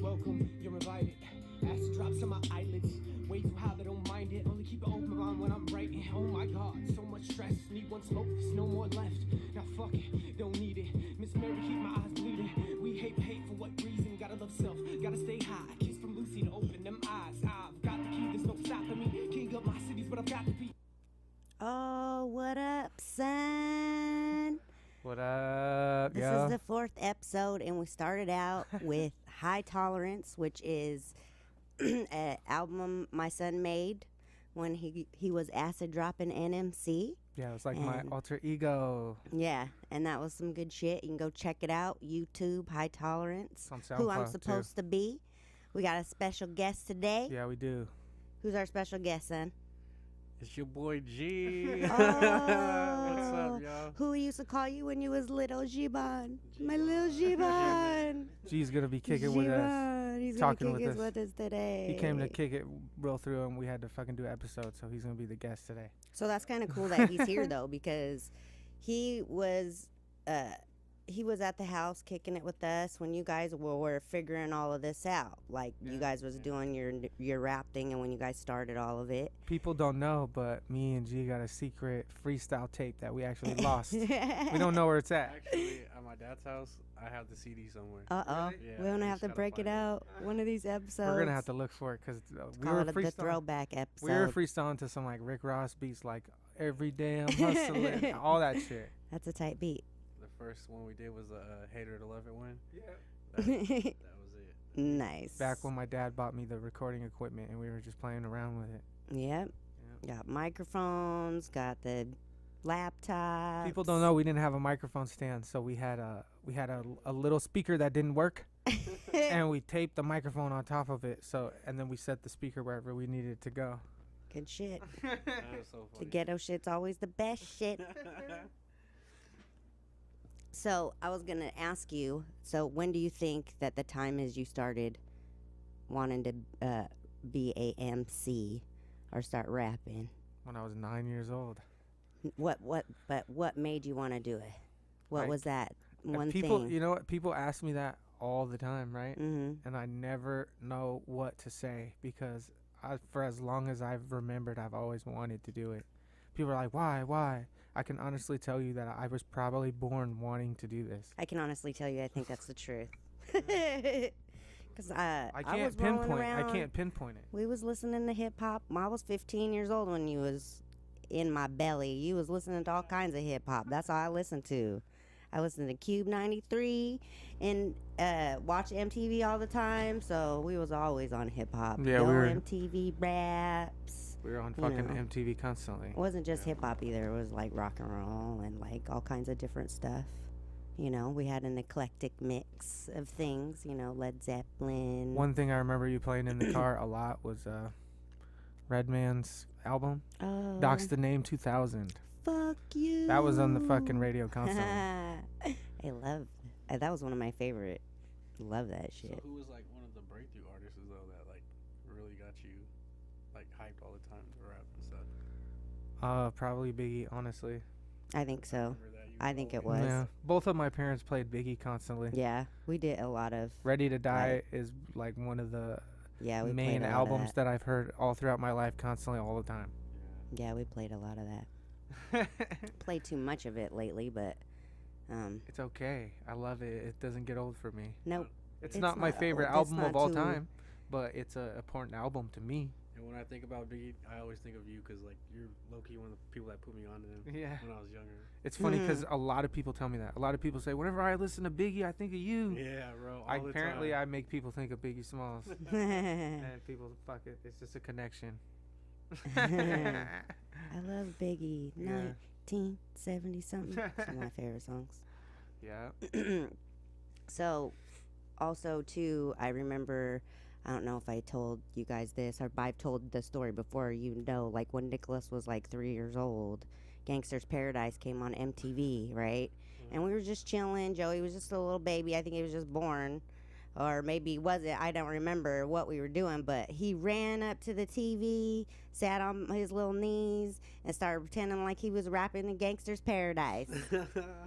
Welcome, you're invited. Acid drops on my eyelids. Wait for how they don't mind it. Only keep an open mind when I'm writing. Oh my god, so much stress. Need one smoke, there's no more left. Now fuck it, don't need it. Miss Mary, keep my eyes bleeding. We hate for what reason? Gotta love self, gotta stay high. Kiss from Lucy to open them eyes. I've got the key, there's no stopping me. King of my cities, but I've got to be. Oh, what up, son? What up, This is the 4th episode, and we started out with High Tolerance, which is an album my son made when he was acid dropping NMC. Yeah, it was like my alter ego. Yeah, and that was some good shit. You can go check it out. YouTube, High Tolerance. It's on Who I'm SoundCloud, supposed to be. We got a special guest today. Yeah, we do. Who's our special guest, son? It's your boy G. Oh, What's up, y'all? who we used to call you when you was little, Giban? My little Giban. G's gonna be kicking with us. He's talking gonna kick with with us today. He came to kick it real through, and we had to fucking do an episode, so he's gonna be the guest today. So that's kind of cool that he's here though, because he was at the house kicking it with us when you guys were figuring all of this out. Like you guys was doing your rap thing, and when you guys started all of it. People don't know, but me and G got a secret freestyle tape that we actually lost. We don't know where it's at. Actually, at my dad's house, I have the CD somewhere. Uh-oh. Really? Yeah, We're going to I have just to gotta break it find it. out one of these episodes. We're gonna have to look for it because we Call were it the freestyling. throwback episode. We were freestyling to some like Rick Ross beats, like every day I'm hustling, all that shit. That's a tight beat. The first one we did was a Hater to Love It one. Yeah. That was it. Nice. Back when my dad bought me the recording equipment and we were just playing around with it. Yep. Got microphones, got the laptop. People don't know we didn't have a microphone stand, so we had a little speaker that didn't work, and we taped the microphone on top of it. So and then we set the speaker wherever we needed to go. Good shit. That was so The funny. ghetto shit's always the best shit. So I was gonna ask you. So when do you think that the time is you started wanting to be a MC or start rapping? When I was 9 years old. What made you want to do it? What Like, was that And one people, thing? you know what? People ask me that all the time, right? Mm-hmm. And I never know what to say because for as long as I've remembered, I've always wanted to do it. People are like, why? I can honestly tell you that I was probably born wanting to do this. I can honestly tell you, I think that's the truth. Because I was can't rolling pinpoint. I around. can't pinpoint it. We was listening to hip hop. I was 15 years old when you was in my belly. You was listening to all kinds of hip hop. That's all I listened to. I listened to Cube 93 and watch MTV all the time. So we was always on hip hop. Yeah, Yo we were- MTV raps. We were on You fucking know. MTV constantly. It wasn't just hip hop either. It was like rock and roll and like all kinds of different stuff. You know, we had an eclectic mix of things. You know, Led Zeppelin. One thing I remember you playing in the car a lot was Redman's album, Oh, Docs the Name 2000. fuck you. That was on the fucking radio constantly. I love that was one of my favorite. Love that So shit. who was like one of the breakthrough artists though that like really got you like hyped all the time to rap and stuff? Probably Biggie, honestly. I think so. Remember that you I think it always- was. Yeah, both of my parents played Biggie constantly. Yeah, we did a lot of. Ready to Die is like one of the Yeah, we main played a lot of albums that I've heard all throughout my life, constantly, all the time. Yeah, we played a lot of that. Played too much of it lately, but It's okay. I love it. It doesn't get old for me. nope. It's It's not my not favorite old. It's album of not all too- time, but it's a important album to me. And when I think about Biggie, I always think of you because like you're low key one of the people that put me on to him Yeah. when I was younger. It's funny because a lot of people tell me that. A lot of people say, whenever I listen to Biggie, I think of you. Yeah, bro. I, all the apparently, time. I make people think of Biggie Smalls. I And people, fuck it. It's just a connection. love Biggie. Yeah. 1970 something. It's one of my favorite songs. Yeah. So, also too, I remember. I don't know if I told you guys this, or I've told the story before. You know, like when Nicholas was like 3 years old, Gangster's Paradise came on MTV, right? And we were just chilling. Joey was just a little baby. I think he was just born. or maybe wasn't. I don't remember what we were doing, but he ran up to the TV, sat on his little knees, and started pretending like he was rapping in Gangster's Paradise.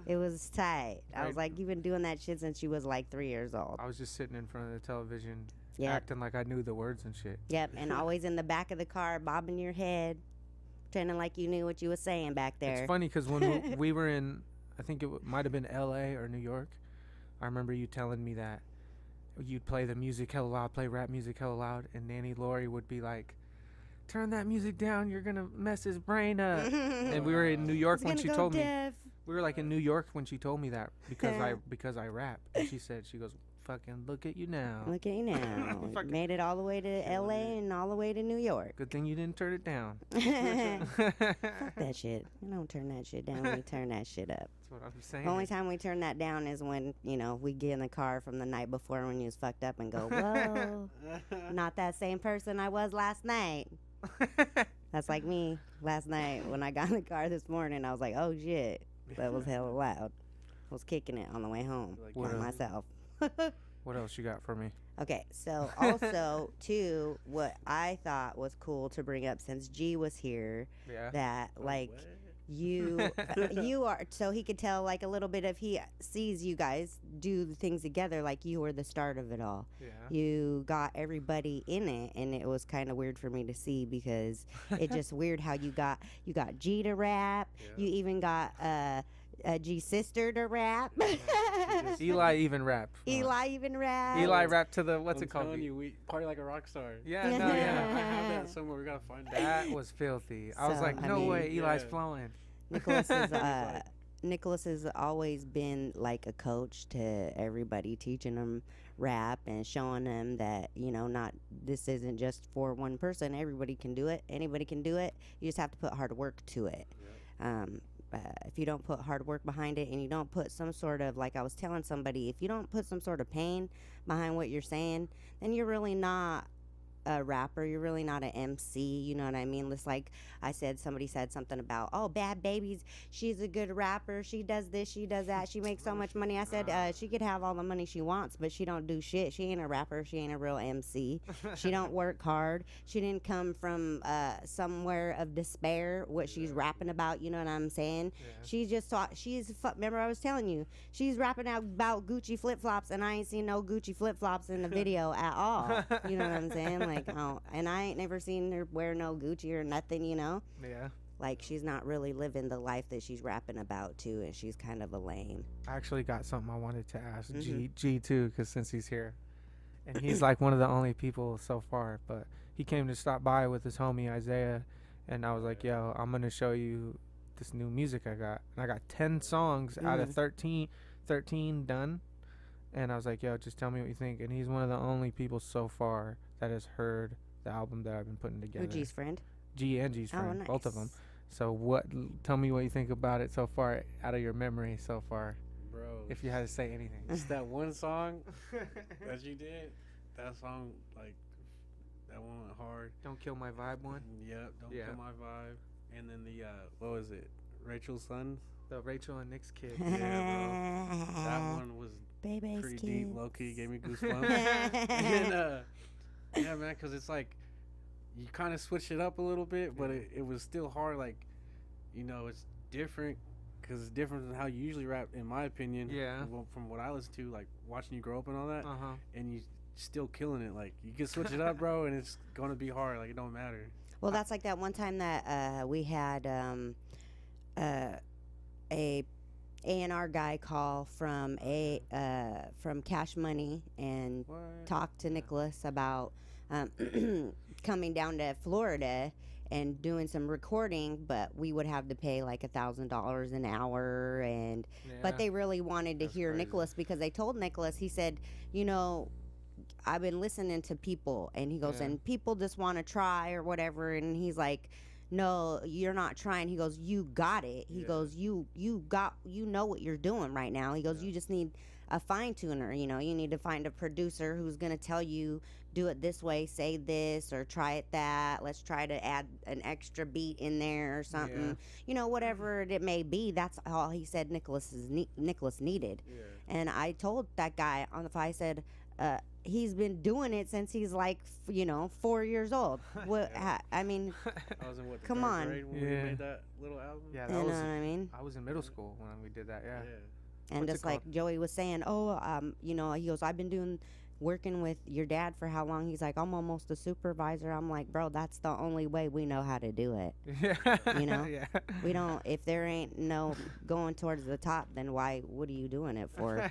It was tight. I was like, you've been doing that shit since you was like 3 years old. I was just sitting in front of the television, Yep. acting like I knew the words and shit. Yep, and always in the back of the car, bobbing your head, pretending like you knew what you was saying back there. It's funny because when we were in, I think it might have been L.A. or New York, I remember you telling me that you'd play the music hella loud, play rap music hella loud, and Nanny Lori would be like, turn that music down, you're gonna mess his brain up. And we were in New York when she told me. We were like in New York when she told me that because I rap. And she said, she goes, fucking look at you now. Look at you now. Made it all the way to L.A. and all the way to New York. Good thing you didn't turn it down. Fuck that shit. We don't turn that shit down. We turn that shit up. That's what I'm saying. The only time we turn that down is when, we get in the car from the night before when you was fucked up and go, whoa, not that same person I was last night. That's like me last night when I got in the car this morning. I was like, oh shit, that was hella loud. I was kicking it on the way home by myself. What else you got for me? Okay, so also too, what I thought was cool to bring up since G was here, that like you are, so he could tell like a little bit if he sees you guys do the things together, like you were the start of it all. Yeah. You got everybody in it, and it was kind of weird for me to see because it's just weird how you got G to rap. Yeah. You even got G's sister to rap. Eli even rapped. Eli even rapped. Eli rapped to the what's I'm it called? telling you, we party like a rock star. Yeah, no, I yeah. have that somewhere. We gotta find it. That was filthy. I was So, like, I no mean- way, Eli's Yeah. flowing. Nicholas has always been like a coach to everybody, teaching them rap and showing them that not this isn't just for one person. Everybody can do it. Anybody can do it. You just have to put hard work to it. If you don't put hard work behind it and you don't put some sort of, like I was telling somebody, if you don't put some sort of pain behind what you're saying, then you're really not a rapper. You're really not an MC. You know what I mean? It's like I said, somebody said something about, oh, Bad Babies, she's a good rapper. She does this, she does that. She makes so much money. I said, she could have all the money she wants, but she don't do shit. She ain't a rapper. She ain't a real MC. She don't work hard. She didn't come from somewhere of despair, what she's rapping about. You know what I'm saying? Yeah. She just thought, remember I was telling you, she's rapping out about Gucci flip-flops, and I ain't seen no Gucci flip-flops in the video at all. You know what I'm saying? Like, oh, and I ain't never seen her wear no Gucci or nothing, Yeah. Like, she's not really living the life that she's rapping about, too, and she's kind of a lame. I actually got something I wanted to ask Mhm. G too, because since he's here, and he's like one of the only people so far. But he came to stop by with his homie Isaiah, and I was like, "Yo, I'm gonna show you this new music I got." And I got 10 songs out of 13 done, and I was like, "Yo, just tell me what you think." And he's one of the only people so far that has heard the album that I've been putting together. Who, G's friend? G and G's friend, Oh, nice. both of them. So tell me what you think about it so far, out of your memory so far, Bro, if you had to say anything. it's that one song that you did. That song, like, that one went hard. Don't Kill My Vibe one. Yep, Don't Yeah. Kill My Vibe. And then the, what was it? Rachel's Son? The Rachel and Nick's kid. Yeah, bro. That one was Baby's pretty kids. deep, low-key, gave me goosebumps. And, yeah, man, because it's like, you kind of switch it up a little bit, but it was still hard. Like, it's different because it's different than how you usually rap, in my opinion. Yeah. From what I listen to, like watching you grow up and all that, Uh-huh. and you still killing it. Like, you can switch it up, bro, and it's gonna be hard. Like, it don't matter. Well, that's like that one time that we had a A&R guy call from Cash Money and What? talk to Nicholas about coming down to Florida and doing some recording, but we would have to pay like $1,000 an hour, and but they really wanted to That's hear crazy. Nicholas, because they told Nicholas, he said, I've been listening to people, and he goes, Yeah. and people just want to try or whatever, and he's like, no, you're not trying. He goes, you got it. He Yeah. goes, you know what you're doing right now. He goes, Yeah. you just need a fine tuner. You need to find a producer who's gonna tell you, do it this way, say this, or try it that. Let's try to add an extra beat in there or something. Whatever it may be. That's all he said. Nicholas needed. Yeah. And I told that guy on the phone, I said, he's been doing it since he's like 4 years old. What I mean, I was in what? The Come third on. grade when we made that little album. Yeah, you that know was. what I mean? I was in middle school when we did that. Yeah. And What's it just like Joey was saying, he goes, I've been working with your dad for how long? He's like, I'm almost a supervisor. I'm like, bro, that's the only way we know how to do it. Yeah. You know? Yeah. We don't, if there ain't no going towards the top, then what are you doing it for?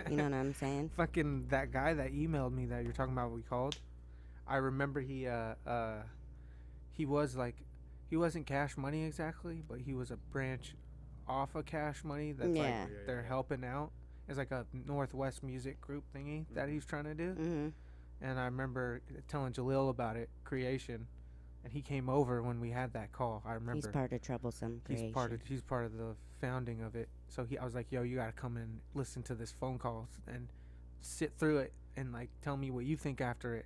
You know what I'm saying? Fucking that guy that emailed me that you're talking about. We called. I remember he was like, he wasn't Cash Money exactly, but he was a branch off of Cash Money that's Yeah. like they're helping out. It's like a Northwest music group thingy that he's trying to do. Mm-hmm. And I remember telling Jalil about it, Creation, and he came over when we had that call. I remember. He's part of Troublesome Creation. He's part of the founding of it. So I was like, yo, you gotta come and listen to this phone call and sit through it and like tell me what you think after it.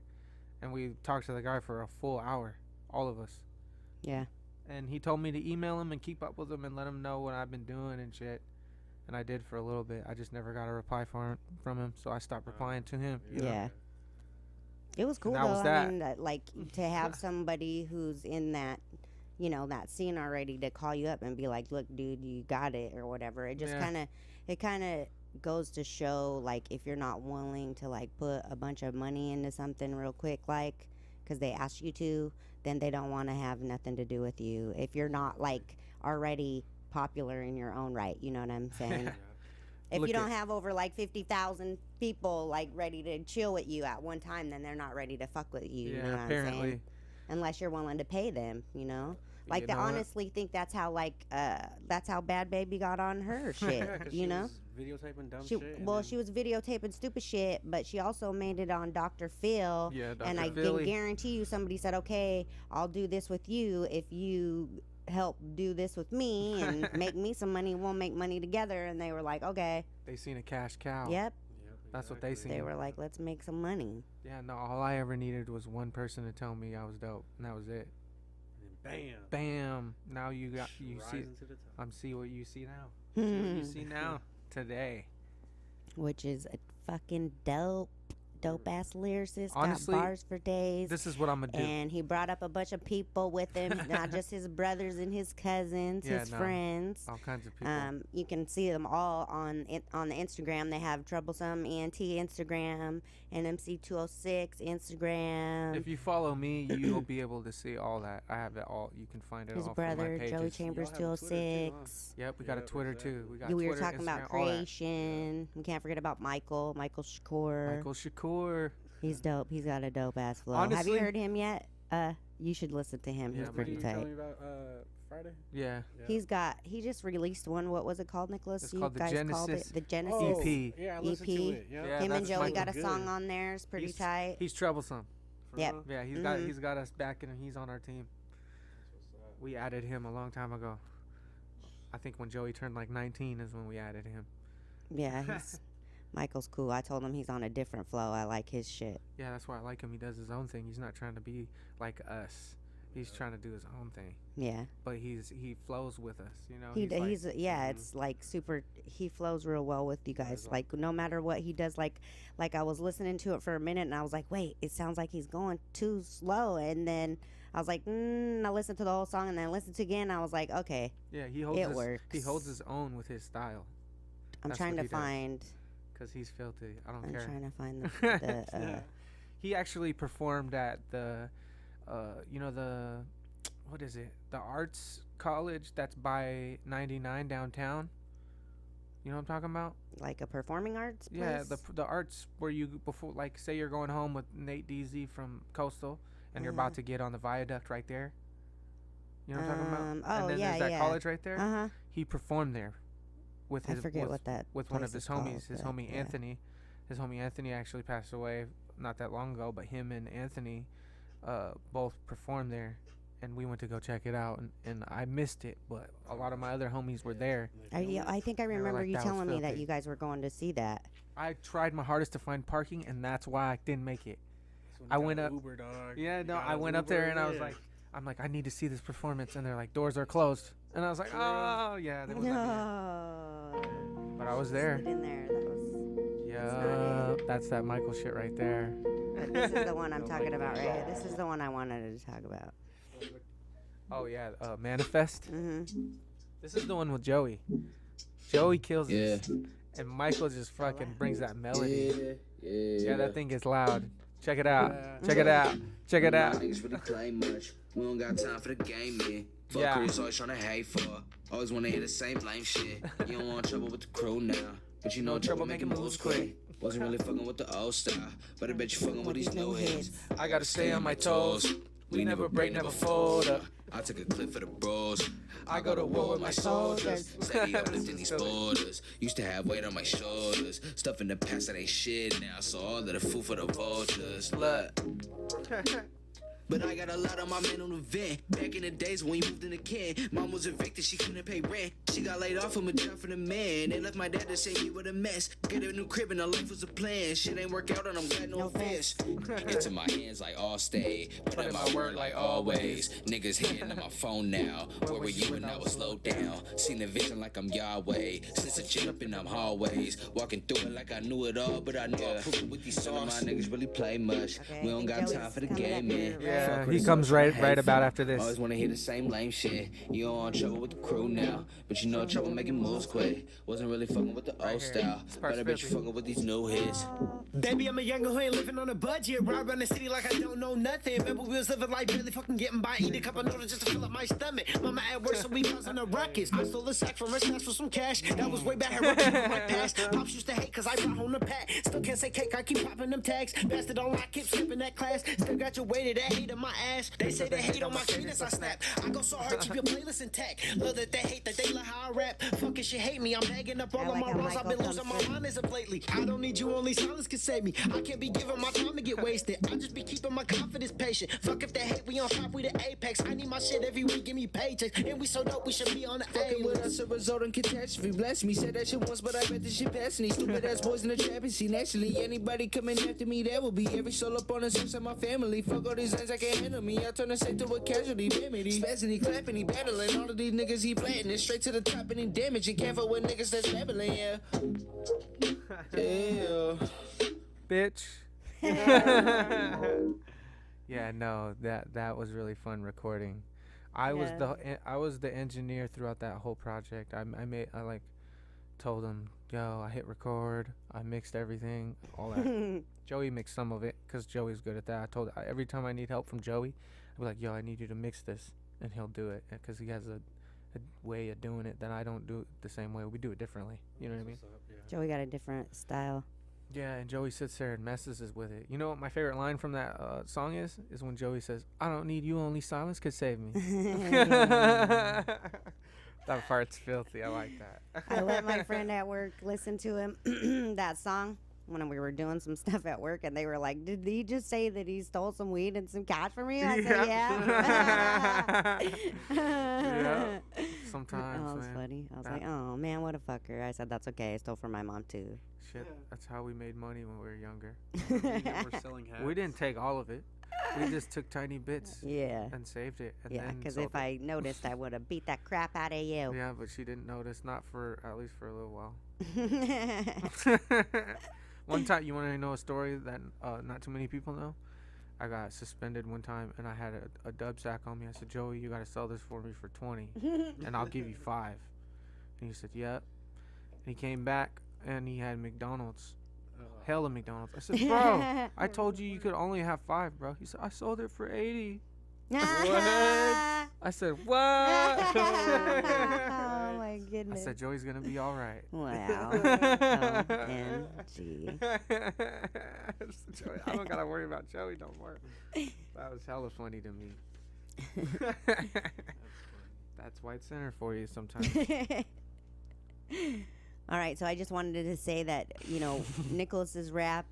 And we talked to the guy for a full hour, all of us. Yeah. And he told me to email him and keep up with him and let him know what I've been doing and shit. And I did for a little bit. I just never got a reply from him, so I stopped replying to him. you know? Yeah. It was cool that was though. that. I mean, like to have somebody who's in that, that scene already to call you up and be like, "Look, dude, you got it," or whatever. It just Yeah. kind of goes to show, like, if you're not willing to like put a bunch of money into something real quick, like, because they ask you to, then they don't want to have nothing to do with you. If you're not like already popular in your own right, you know what I'm saying? If Look you don't at- have over like 50,000 people like ready to chill with you at one time, then they're not ready to fuck with you. You know what I'm apparently. saying? Unless you're willing to pay them, Like, You they know what? honestly think that's how that's how Bad Baby got on her shit. Yeah, 'cause you she know? was videotaping dumb She, shit. well, she was videotaping stupid shit, but she also made it on Dr. Phil. Yeah, Dr. And I can Philly. guarantee you, somebody said, "Okay, I'll do this with you if you help do this with me and make me some money. We'll make money together." And they were like, "Okay, They seen a cash cow. yep." That's what they seen. They were like, "Let's make some money." Yeah, no, all I ever needed was one person to tell me I was dope, and that was it. Bam. Bam. Now you see. Rising to the top. I'm see what you see now. See what you see now today. Which is a fucking dope ass lyricist. Honestly, got bars for days. This is what I'm gonna do. And he brought up a bunch of people with him, not just his brothers and his cousins, Yeah, his no. friends. All kinds of people. You can see them all on the Instagram. They have Troublesome ENT Instagram, NMC206 Instagram. If you follow me, you'll be able to see all that. I have it all. You can find it his all from my brother pages. Joey Chambers Y'all have a Twitter too, 206. Yep, we got a Yep, Twitter exactly. too. We got We were Twitter, talking about Instagram, all that. creation. We can't forget about Michael Shakur. Michael Shakur. He's dope. He's got a dope ass flow. Have Honestly- you heard him yet? You should listen to him. Yeah, He's man. pretty You were telling tight. me about Friday? Yeah. Yeah. He just released one. What was it called, Nicholas? It's You called The guys called it Genesis. the Genesis. Oh, EP. Yeah, I listened to EP. it. Yeah. Yeah, Him and that's Joey Michael got a Good. song on there. It's pretty He's- tight. He's troublesome. For Yep. real? Yeah, Mhm. he's got us back and he's on our team. That's what's up. We added him a long time ago. I think when Joey turned like 19 is when we added him. Yeah, Michael's cool. I told him he's on a different flow. I like his shit. Yeah, that's why I like him. He does his own thing. He's not trying to be like us. He's trying to do his own thing. Yeah, But he flows with us, you know. he's like, yeah. It's like super. He flows real well with you guys. Right on. Like no matter what he does, like I was listening to it for a minute and I was like, wait, it sounds like he's going too slow. And then I was like, I listened to the whole song and then I listened to it again. And I was like, okay, yeah, he holds it his, works. he holds his own with his style I'm That's trying what to he does. find. cuz he's filthy. I don't I'm care. trying to find the Yeah. He actually performed at the the what is it? The arts college that's by 99 downtown. You know what I'm talking about? like a performing arts place. Yeah, the arts where you before like say you're going home with Nate DZ from Coastal and you're about to get on the viaduct right there. You know what I'm talking about? Oh, And then yeah, there's that yeah. college right there. Uh-huh. He performed there with I his forget with, what that with one of place his is called, homies, his but homie yeah. Anthony. His homie Anthony actually passed away not that long ago, but him and Anthony both performed there, and we went to go check it out, and I missed it, but a lot of my other homies were there. I think I were remember like, you "That was telling me that filthy." you guys were going to see that. I tried my hardest to find parking, and that's why I didn't make it. That's when I you went got up- Uber, dog. Yeah, You no, got I an went up Uber, there and I was yeah. like, I need to see this performance, and they're like, doors are closed, and I was like, oh yeah, they wouldn't let me in. No. But I was there. Sit in there. That was. Yep. Yeah, that's that Michael shit right there. But this is the one I'm talking about, right? This is the one I wanted to talk about. Oh yeah, Manifest. Mm-hmm. This is the one with Joey. Joey kills Yeah. this, and Michael just fucking brings that melody. Yeah. Yeah, that thing gets loud. Check it out. Check it out. Check it out. Niggas really play much. We don't got time for the game, man. Yeah. Fuckers always trying to hate for. Always want to hear the same lame shit. You don't want trouble with the crew now. But you know trouble making moves quick. Wasn't really fucking with the old style. But I bet you fucking with these new hits. I gotta stay on my toes. We never break, never fold up. I took a clip for the bros. I go to war with my soldiers. Steady uplifting these borders. Used to have weight on my shoulders. Stuff in the past that ain't shit now. So all of the food for the vultures. Look. But I got a lot on my men on the vent. Back in the days when we moved in the can, mom was evicted, she couldn't pay rent. She got laid off from a job for the man. They left my dad to save me with a mess. Get a new crib and her life was a plan. Shit ain't work out and I'm glad no offense. Into my hands like all stay. Put in my word like always. Niggas hitting on my phone now. Where were you when I was slow down? Seen the vision like I'm Yahweh. Since a chin up in them hallways. Walking through it like I knew it all, but I knew I proved it with these songs. None of my niggas really play much. Okay, We don't got Joey's time for the coming game, up man. here, Yeah, Fuck he with comes us, right hateful. about after this. Always wanna hear the same lame shit. You don't want trouble with the crew now, but you know trouble making moves quick. Wasn't really fucking with the Right old here. style, This but part's I bet you filthy. fucking with these new hits. Baby, I'm a younger who ain't living on a budget. Ride around the city like I don't know nothing. Remember, we was living like really fucking getting by. Eat a couple noodles just to fill up my stomach. Mama at work, so we causing a ruckus. I stole a sack from her stash for some cash. That was way back here in my past. Pops used to hate cause I brought home the pack. Still can't say cake, I keep popping them tags. Bastard on lock, keep skipping that class. Still got your way to that hate in my ass. They say they hate on my penis, I snap. I go so hard, keep your playlist intact. Love that they hate that they love how I rap. Fuck if she hate me, I'm bagging up all I of like my how wrongs. I've been Michael losing comes my mind as of lately. I don't need you, only silence can save me. I can't be giving my time to get wasted. I just be keeping my confidence patient. Fuck if they hate, we on top, we the apex. I need my shit every week, give me paychecks. And we so dope, we should be on the Fucking with A-list. us a result in catastrophe. Bless me, said that shit once, but I bet this shit passing. These stupid ass boys in the trap and see naturally. Anybody coming after me, that will be every soul up on the sense of my family. Fuck all these lines, I can't handle me. I turn the set to a casualty. Remedy. Spazzing, he clapping, he battling. All of these niggas he flattening. Straight to the top and he damaging. Careful with niggas that's babbling, yeah. Yeah. Bitch. Yeah, no, that was really fun recording. I was the engineer throughout that whole project. I like told him, yo, I hit record, I mixed everything, all that. Joey mixed some of it because Joey's good at that. I told every time I need help from Joey, I'll be like, yo, I need you to mix this, and he'll do it because he has a way of doing it that I don't do it the same way. We do it differently. You know what I mean? Joey got a different style. Yeah, and Joey sits there and messes us with it. You know what my favorite line from that song is? Is when Joey says, I don't need you, only silence could save me. That part's filthy. I like that. I let my friend at work listen to him that song when we were doing some stuff at work, and they were like, "Did he just say that he stole some weed and some cash from you?" I said, "Yeah." Yeah. Sometimes, Oh, it was man. funny. I was That- like, "Oh man, what a fucker!" I said, "That's okay. I stole from my mom too." Shit, that's how we made money when we were younger. We're selling hats. We didn't take all of it. We just took tiny bits Yeah. and saved it. And Yeah, then because sold if it. I noticed, I would have beat that crap out of you. Yeah, but she didn't notice. Not for at least for a little while. One time, you want to know a story that not too many people know? I got suspended one time, and I had a dub sack on me. I said, Joey, you got to sell this for me for 20, and I'll give you 5. And he said, yep. And he came back, and he had McDonald's. Hella McDonald's. I said, bro, I told you could only have 5, bro. He said, I sold it for 80. What? I said, what? Oh my I goodness. said, Joey's going to be all right. Wow. OMG. Joey, I don't got to worry about Joey no more. That was hella funny to me. That's White Center for you sometimes. All right, so I just wanted to say that, Nicholas's rap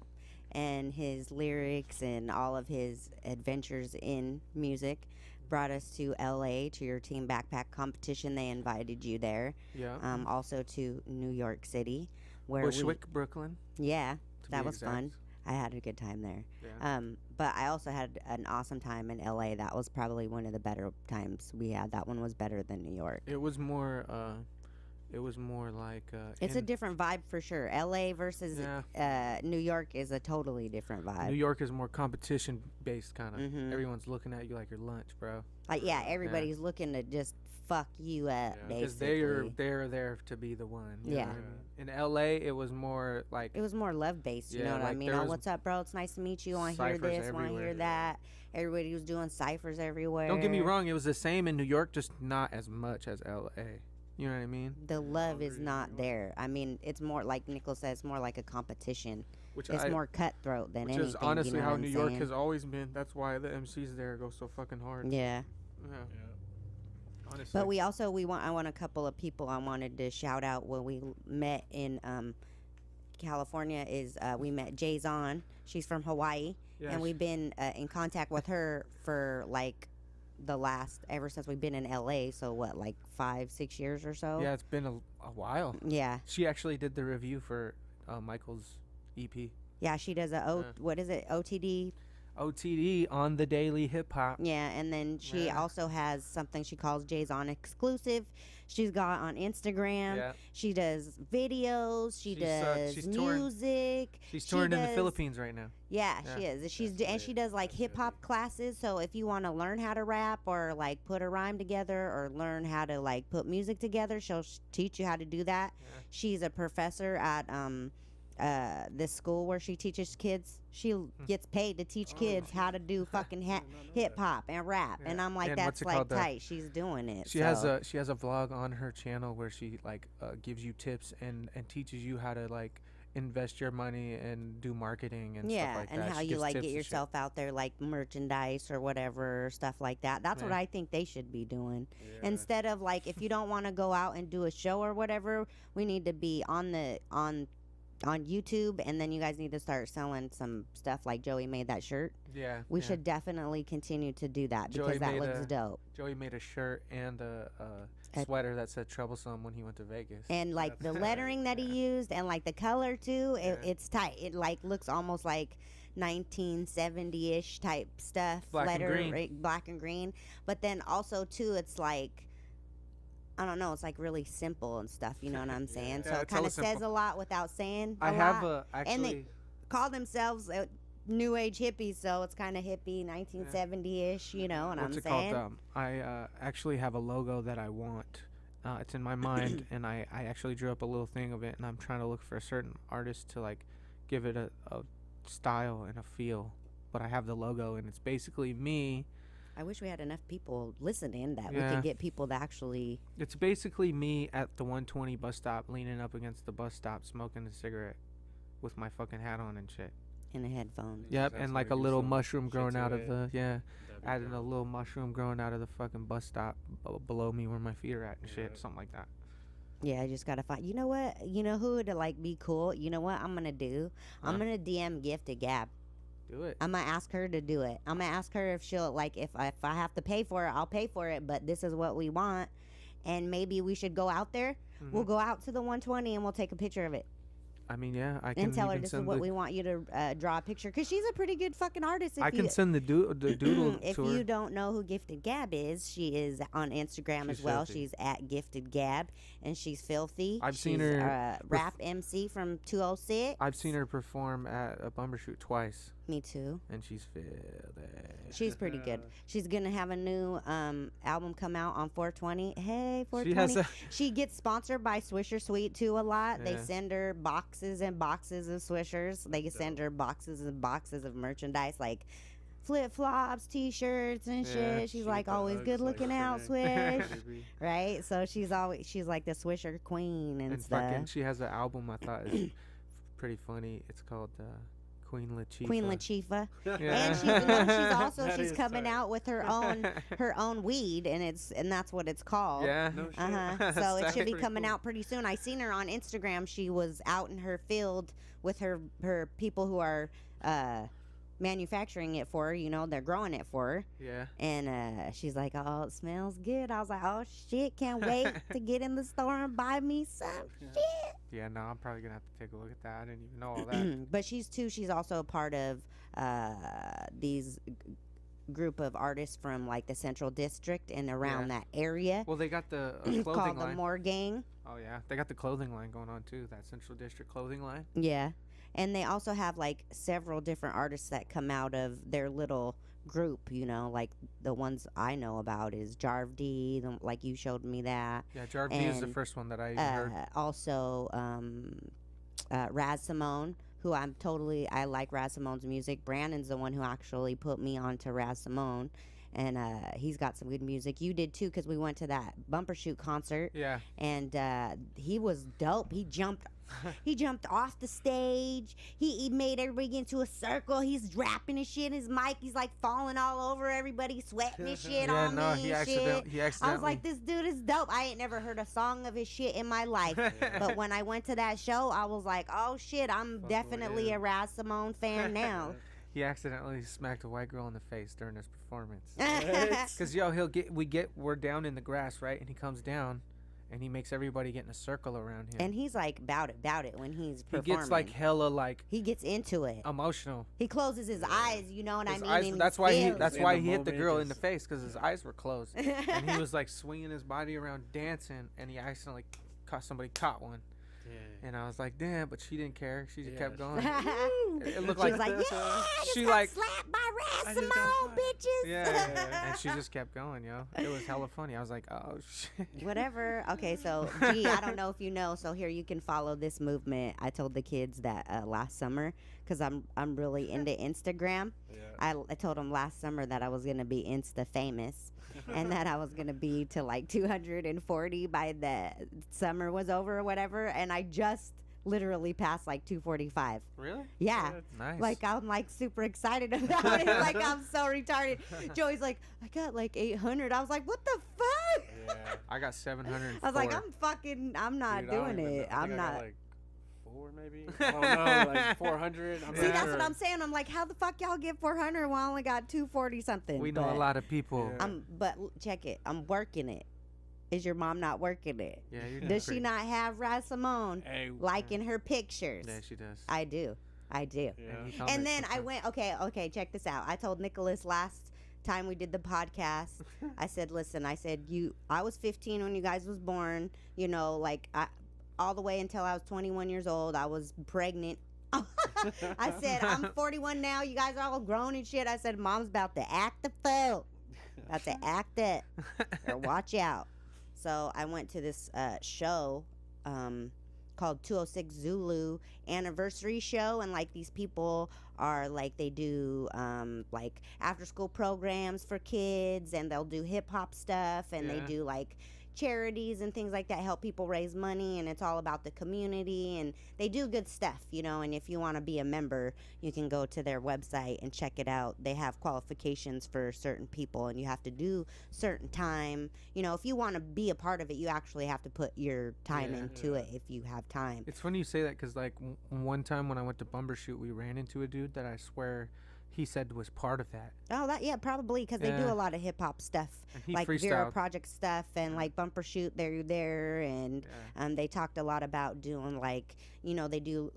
and his lyrics and all of his adventures in music brought us to LA to your team backpack competition. They invited you there. Yeah. Also to New York City, where Bushwick, Brooklyn. yeah, to that be was fun. exact. I had a good time there. Yeah. But I also had an awesome time in LA. That was probably one of the better times we had. That one was better than New York. It was more It was more like It's a different vibe for sure. LA versus New York is a totally different vibe. New York is more competition based kind of. Mhm. Everyone's looking at you like your lunch, bro. Like everybody's looking to just fuck you up, Because basically. they're there to be the one. You Yeah. know what I mean? In LA, it was more like It was more love based, you know what I like mean? there Oh, was what's up, bro? It's nice to meet you. Want to hear ciphers this? Want to hear everywhere. that? Everybody was doing ciphers everywhere. Don't get me wrong, it was the same in New York, just not as much as LA. You know what I mean? The love is not there. I mean, it's more like Nicholas says, more like a competition. Which It's more cutthroat than which anything. is honestly you know how what New I'm York saying? has always been. That's why the MCs there go so fucking hard. Yeah. Yeah. Honestly. But I want a couple of people I wanted to shout out when we met in California is we met Jayzon. She's from Hawaii, and we've been in contact with her for like ever since we've been in LA. So what, like 5-6 years or so? Yeah, it's been a while. Yeah. She actually did the review for Michael's EP. Yeah, she does what is it? OTD. OTD on the Daily Hip Hop. Yeah, and then she also has something she calls Jayzon Exclusive. She's got on Instagram. Yeah. She does videos. She does she's touring. music. She's touring in the Philippines right now. Yeah, she is. And she does like hip hop classes. So if you want to learn how to rap or like put a rhyme together or learn how to like put music together, she'll teach you how to do that. Yeah. She's a professor at this school where she teaches kids. She gets paid to teach kids how to do fucking hip hop and rap. And I'm like, And that's what's it called, like tight. She's doing it. She has a vlog on her channel where she like gives you tips and teaches you how to like invest your money and do marketing and stuff like that. And how She you gives like tips get and yourself out there, like merchandise or whatever, stuff like that. That's what I think they should be doing. Instead of like, if you don't want to go out and do a show or whatever, we need to be on YouTube, and then you guys need to start selling some stuff like Joey made that shirt. Yeah. We should definitely continue to do that because Joey that made looks dope. Joey made a shirt and a sweater that said Troublesome when he went to Vegas. And like the lettering that he used and like the color too, it's tight. It like looks almost like 1970-ish type stuff. Black and green. Right, black and green. But then also too, it's like, I don't know, it's like really simple and stuff, you know what I'm saying? So Yeah, it it's kind hella of says simple. a lot without saying I a have lot. actually. And they call themselves new age hippies, so it's kind of hippie, 1970-ish, you know what What's I'm it saying? called? I actually have a logo that I want. It's in my mind, and I actually drew up a little thing of it, and I'm trying to look for a certain artist to like give it a style and a feel. But I have the logo, and it's basically me. I wish we had enough people listening that we Yeah. could get people to actually. It's basically me at the 120 bus stop, leaning up against the bus stop, smoking a cigarette, with my fucking hat on and shit. In the headphones. Yep, That's and like a making little some mushroom shit growing to out of it. the That'd be adding a dope. little mushroom growing out of the fucking bus stop below me where my feet are at and shit, something like that. Yeah, I just gotta find. You know what? You know who would like be cool? You know what I'm gonna do? I'm gonna DM Gifted Gab. Do it. I'm gonna ask her to do it. I'm gonna ask her if she'll like if I have to pay for it, I'll pay for it. But this is what we want, and maybe we should go out there. We'll go out to the 120 and we'll take a picture of it I mean, yeah, I can and tell her even this is send what the, we want you to draw a picture because she's a pretty good fucking artist. If I can send the doodle if to her. you don't know who Gifted Gab is, she is on Instagram She's as well. filthy. She's at Gifted Gab, and she's filthy. I've seen She's her a rap MC from 206. I've seen her perform at a Bumbershoot twice, Me too. and she's filthy. She's pretty good. She's gonna have a new album come out on 420. Hey, She 420. has She gets sponsored by Swisher Sweet too a lot. They Yeah. send her boxes and boxes of Swishers. They send her boxes and boxes of merchandise like flip flops, T-shirts, and Yeah. shit. She's She like get the always hugs, good like, looking out, pretty. Swish. Right? So she's like the Swisher queen and and stuff. fucking, she has an album I thought is pretty funny. It's called Queen Latifah. Queen Latifah. Yeah. And she's also That she's is coming tight. out with her own weed, and that's what it's called. Yeah. No shit. So it should be Pretty coming cool. out pretty soon. I seen her on Instagram. She was out in her field with her people who are manufacturing it for her. You know, they're growing it for her. Yeah. And she's like, "Oh, it smells good." I was like, "Oh shit, can't wait to get in the store and buy me some shit." Yeah, no, I'm probably gonna have to take a look at that. I didn't even know all that. But she's also a part of these group of artists from like the Central District and around that area. Well, they got the Called clothing the line. Moore Gang. Oh yeah, they got the clothing line going on too. That Central District clothing line. Yeah. And they also have like several different artists that come out of their little group, you know, like the ones I know about is Jarv D, like you showed me that. Yeah, Jarv D is the first one that I even heard. Also, Raz Simone, who I like Raz Simone's music. Brandon's the one who actually put me onto Raz Simone. And he's got some good music. You did too, because we went to that Bumper Shoot concert. Yeah. And he was dope. He jumped off the stage. He made everybody get into a circle. He's rapping his shit in his mic. He's like falling all over everybody, sweating his shit on me and shit. He accidentally. I was like, this dude is dope. I ain't never heard a song of his shit in my life. But when I went to that show, I was like, oh shit, I'm definitely a Raz Simone fan now. He accidentally smacked a white girl in the face during his performance. Cause we're down in the grass, right? And he comes down, and he makes everybody get in a circle around him. And he's like, bout it when he's performing. He gets like hella like. He gets into it. Emotional. He closes his eyes, you know what His I eyes, mean? that's why he hit the girl in the just- face, cause his eyes were closed, and he was like swinging his body around, dancing, and he accidentally caught one. Yeah. And I was like, damn, but she didn't care. She just kept going. She It looked was like like, yeah, I just she got like- slapped by I Raz just got Simone, slapped. bitches. yeah, and she just kept going, yo. It was hella funny. I was like, oh shit. Whatever. Okay, so G, I don't know if you know. So here you can follow this movement. I told the kids that last summer, because I'm really into Instagram. Yeah. I told them last summer that I was gonna be Insta famous, and that I was gonna be to like 240 by the summer was over or whatever. And I just literally passed like 245. Really? Yeah. Nice. Like I'm like super excited about it. Like I'm so retarded. Joey's like, I got like 800. I was like, what the fuck? Yeah. I got 704. I was like, I'm not Dude, I don't doing even it. know. I I'm think I got, not. like 4 maybe. I don't know, like 400. I'm See, not that's sure. what I'm saying. I'm like, how the fuck y'all get 400 while I only got 240 something? we know a lot of people. Yeah. But check it. I'm working it. Is your mom not working it? Yeah, you're Does she pretty- not have Raz Simone Hey, liking her pictures? Yeah, she does. I do. yeah. he And comments then I sometimes. went, okay, check this out. I told Nicholas last time we did the podcast, I said, listen, I was 15 when you guys was born, you know, like all the way until I was 21 years old, I was pregnant. I said, I'm 41 now. You guys are all grown and shit. I said, mom's about to act the fool. About to act it. Or watch out. So I went to this show called 206 Zulu anniversary show, and like these people are like, they do like after school programs for kids, and they'll do hip hop stuff, and they Yeah. do like charities and things like that, help people raise money, and it's all about the community, and they do good stuff, you know. And if you want to be a member, you can go to their website and check it out. They have qualifications for certain people, and you have to do certain time, you know. If you want to be a part of it, you actually have to put your time Yeah. into it if you have time. It's funny you say that, because like one time when I went to Bumper Shoot, we ran into a dude that I swear he said was part of that. Oh, that, yeah, probably, because they do Yeah. a lot of hip hop stuff, And he like Vera freestyled. Project stuff, and like Bumper Shoot, they're there, and Yeah. they talked a lot about doing, like, you know, they do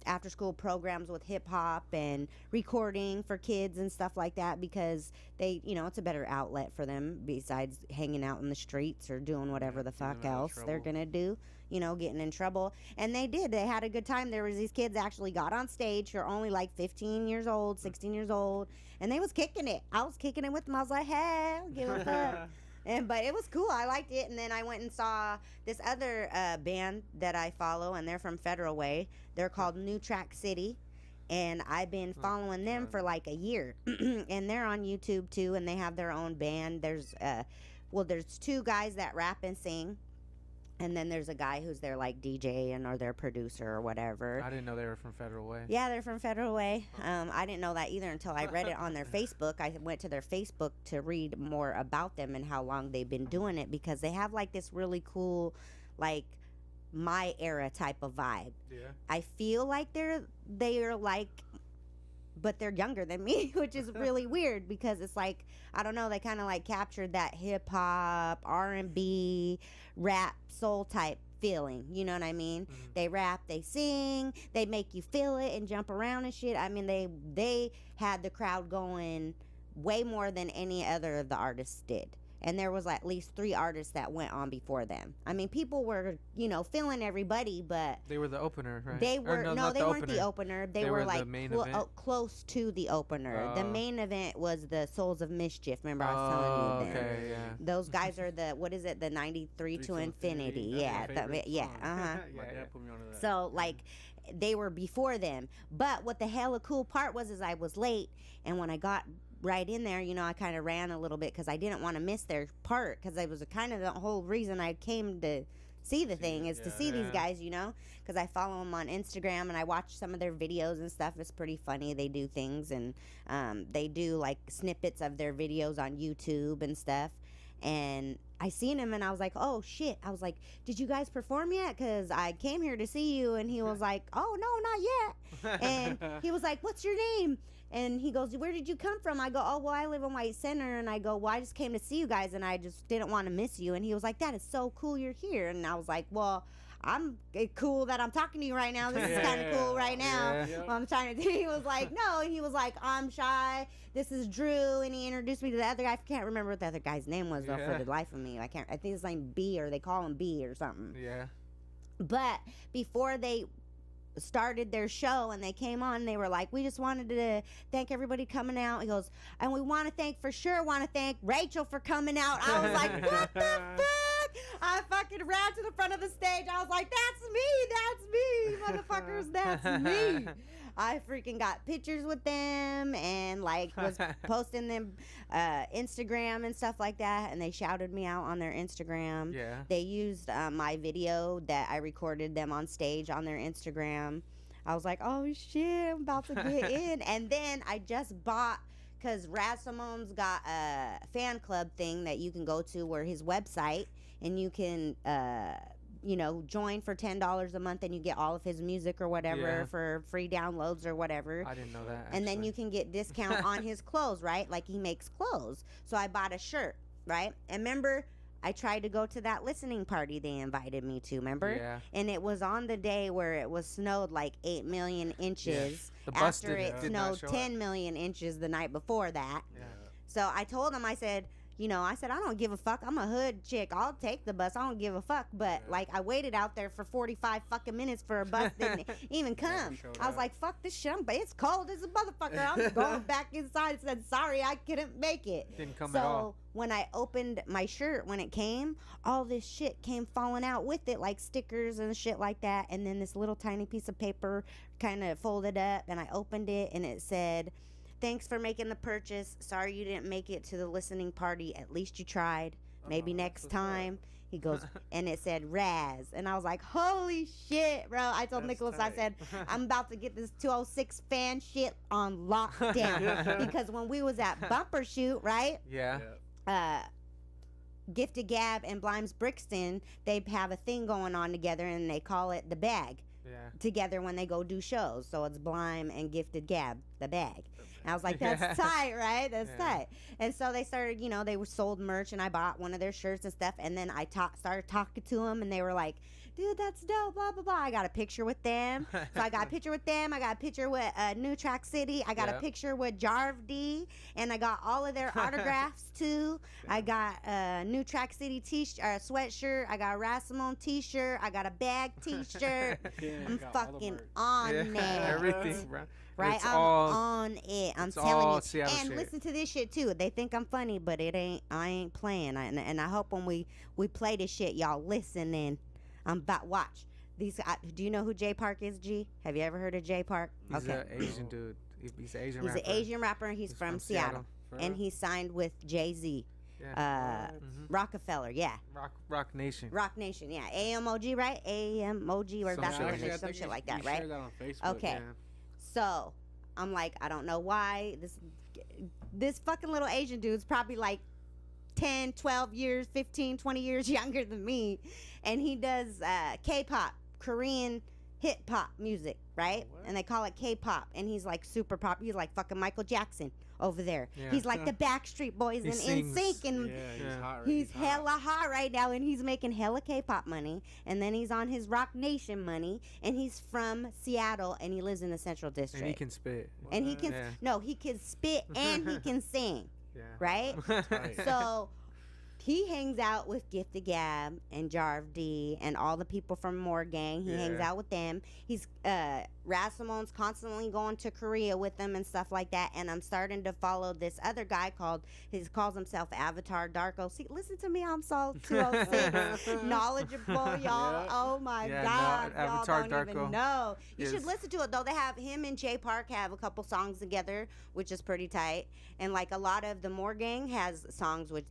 after school programs with hip hop and recording for kids and stuff like that, because they, you know, it's a better outlet for them besides hanging out in the streets or doing whatever the getting fuck out of else they're trouble. gonna do, you know, getting in trouble. And they had a good time. There was these kids actually got on stage. They're only like 15 years old, 16 years old, and they was kicking it. I was kicking it with them. I was like, hey, I don't give a fuck. But it was cool. I liked it. And then I went and saw this other band that I follow, and they're from Federal Way. They're called New Track City, and I've been following them for like a year. And they're on YouTube too, and they have their own band. There's two guys that rap and sing, and then there's a guy who's their like DJ or their producer or whatever. I didn't know they were from Federal Way. Yeah, they're from Federal Way. I didn't know that either until I read it on their Facebook. I went to their Facebook to read more about them and how long they've been doing it, because they have like this really cool, like, my era type of vibe. Yeah. I feel like they are like, but they're younger than me, which is really weird, because it's like, I don't know, they kind of like captured that hip hop, R&B, rap, soul type feeling. You know what I mean? Mhm. They rap, they sing, they make you feel it and jump around and shit. I mean, they had the crowd going way more than any other of the artists did. And there was at least 3 artists that went on before them. I mean, people were, feeling everybody, but They were the opener, right? they Or were not they the weren't the opener. opener. They They were were the like main event? close to the opener. The Oh. main event was the Souls of Mischief. Remember I was Oh, telling you them. okay, yeah. Those guys are the what is it? The 93 to Infinity. That's Yeah, my favorite yeah. song. Uh-huh. My Yeah, dad put me onto that. So like they were before them. But what the hella cool part was is I was late, and when I got right in there, I kind of ran a little bit because I didn't want to miss their part, because it was kind of the whole reason I came to see the thing is to see these Yeah. guys, because I follow them on Instagram and I watch some of their videos and stuff. It's pretty funny. They do things, and they do like snippets of their videos on YouTube and stuff. And I seen him and I was like, oh shit. I was like, did you guys perform yet? Because I came here to see you. And he was like, oh no, not yet. And he was like, what's your name? And he goes, where did you come from? I go, oh, well, I live in White Center. And I go, well, I just came to see you guys and I just didn't want to miss you. And he was like, that is so cool you're here. And I was like, well, I'm cool that I'm talking to you right now. This is kind of cool right now. Yeah. Well, I'm trying to. He was like, no. And he was like, I'm shy. This is Drew. And he introduced me to the other guy. I can't remember what the other guy's name was though, Yeah. for the life of me. I think his name B, or they call him B or something. Yeah. But before they started their show and they came on, they were like, we just wanted to thank everybody coming out. He goes, and we want to thank Rachel for coming out. I was like, what the fuck? I fucking ran to the front of the stage. I was like, that's me, motherfuckers, that's me. I freaking got pictures with them and like was posting them Instagram and stuff like that, and they shouted me out on their Instagram. Yeah. They used my video that I recorded them on stage on their Instagram. I was like, oh shit, I'm about to get in. And then I just bought, because Raz Simone's got a fan club thing that you can go to, where his website, and you can join for $10 a month and you get all of his music or whatever Yeah. for free downloads or whatever. I didn't know that. And then actually. you can get discount on his clothes, right? Like he makes clothes. So I bought a shirt, right? And remember, I tried to go to that listening party they invited me to, remember? Yeah. And it was on the day where it was snowed like 8 million inches. The bus After it did not snowed show 10 million inches the night before that. Yeah. So I told him, I said, I don't give a fuck. I'm a hood chick. I'll take the bus. I don't give a fuck. But like, I waited out there for 45 fucking minutes for a bus didn't even come. showed I was up. like, fuck this shit. It's cold as a motherfucker. I'm going back inside and said, sorry, I couldn't make it. Didn't come So at all. when I opened my shirt, when it came, all this shit came falling out with it, like stickers and shit like that. And then this little tiny piece of paper kind of folded up, and I opened it, and it said, thanks for making the purchase. Sorry you didn't make it to the listening party. At least you tried. Maybe Oh, next that's what's up. time. He goes, and it said Raz. And I was like, holy shit, bro. I told That's Nicholas, tight. I said, I'm about to get this 206 fan shit on lockdown. Because when we was at Bumper Shoot, right? Yeah. Gifted Gab and Blimes Brixton, they have a thing going on together, and they call it the bag Yeah. together when they go do shows. So it's Blime and Gifted Gab, the bag. And I was like, that's tight, right? That's Yeah. tight. And so they started, they were sold merch, and I bought one of their shirts and stuff. And then I started talking to them, and they were like, dude, that's dope, blah, blah, blah. I got a picture with them. So I got a picture with them. I got a picture with New Track City. I got a Yep. picture with Jarv D. And I got all of their autographs, too. I got a New Track City sweatshirt. I got a Rassimone t-shirt. I got a bag t-shirt. I'm got all the fucking merch. on Yeah, there. everything, bro. Right, It's I'm all on it. I'm it's telling all you. Seattle And shit. listen to this shit too. They think I'm funny, but it ain't. I ain't playing. And I hope when we play this shit, y'all listening. I'm about watch these. Do you know who Jay Park is? G? Have you ever heard of Jay Park? He's an Asian dude. He's an Asian He's rapper. an Asian rapper, and he's from Seattle. And he's signed with Jay-Z, Yeah. Rockefeller. Yeah, Rock Nation. Rock Nation. Yeah, AMOG, right? AMOG or Some that's shit what like it that. is, some shit like that, right? Shared that on Facebook. Okay. Yeah. So I'm like, I don't know why this fucking little Asian dude's probably like 10, 12 years, 15, 20 years younger than me. And he does K-pop, Korean hip hop music, right? What? And they call it K-pop. And he's like super pop. He's like fucking Michael Jackson. over there. Yeah. He's like the Backstreet Boys He in sings. NSYNC, and Yeah, he's Yeah. hot. Right? he's hella hot right now, and he's making hella K-pop money, and then he's on his Rock Nation money, and he's from Seattle, and he lives in the Central District. And he can spit. And he can Yeah. no, he can spit and he can sing, Yeah. right? Right. So he hangs out with Gifted Gab and Jarv D and all the people from More Gang. He hangs Yeah. out with them. He's Raz Simone's constantly going to Korea with them and stuff like that. And I'm starting to follow this other guy he calls himself Avatar Darko. See, listen to me, I'm so 206 knowledgeable, y'all. Yeah. Oh my Yeah, no, God, y'all Avatar don't even Darko know. You should is- listen to it though. They have him and Jay Park have a couple songs together, which is pretty tight. And like a lot of the More Gang has songs with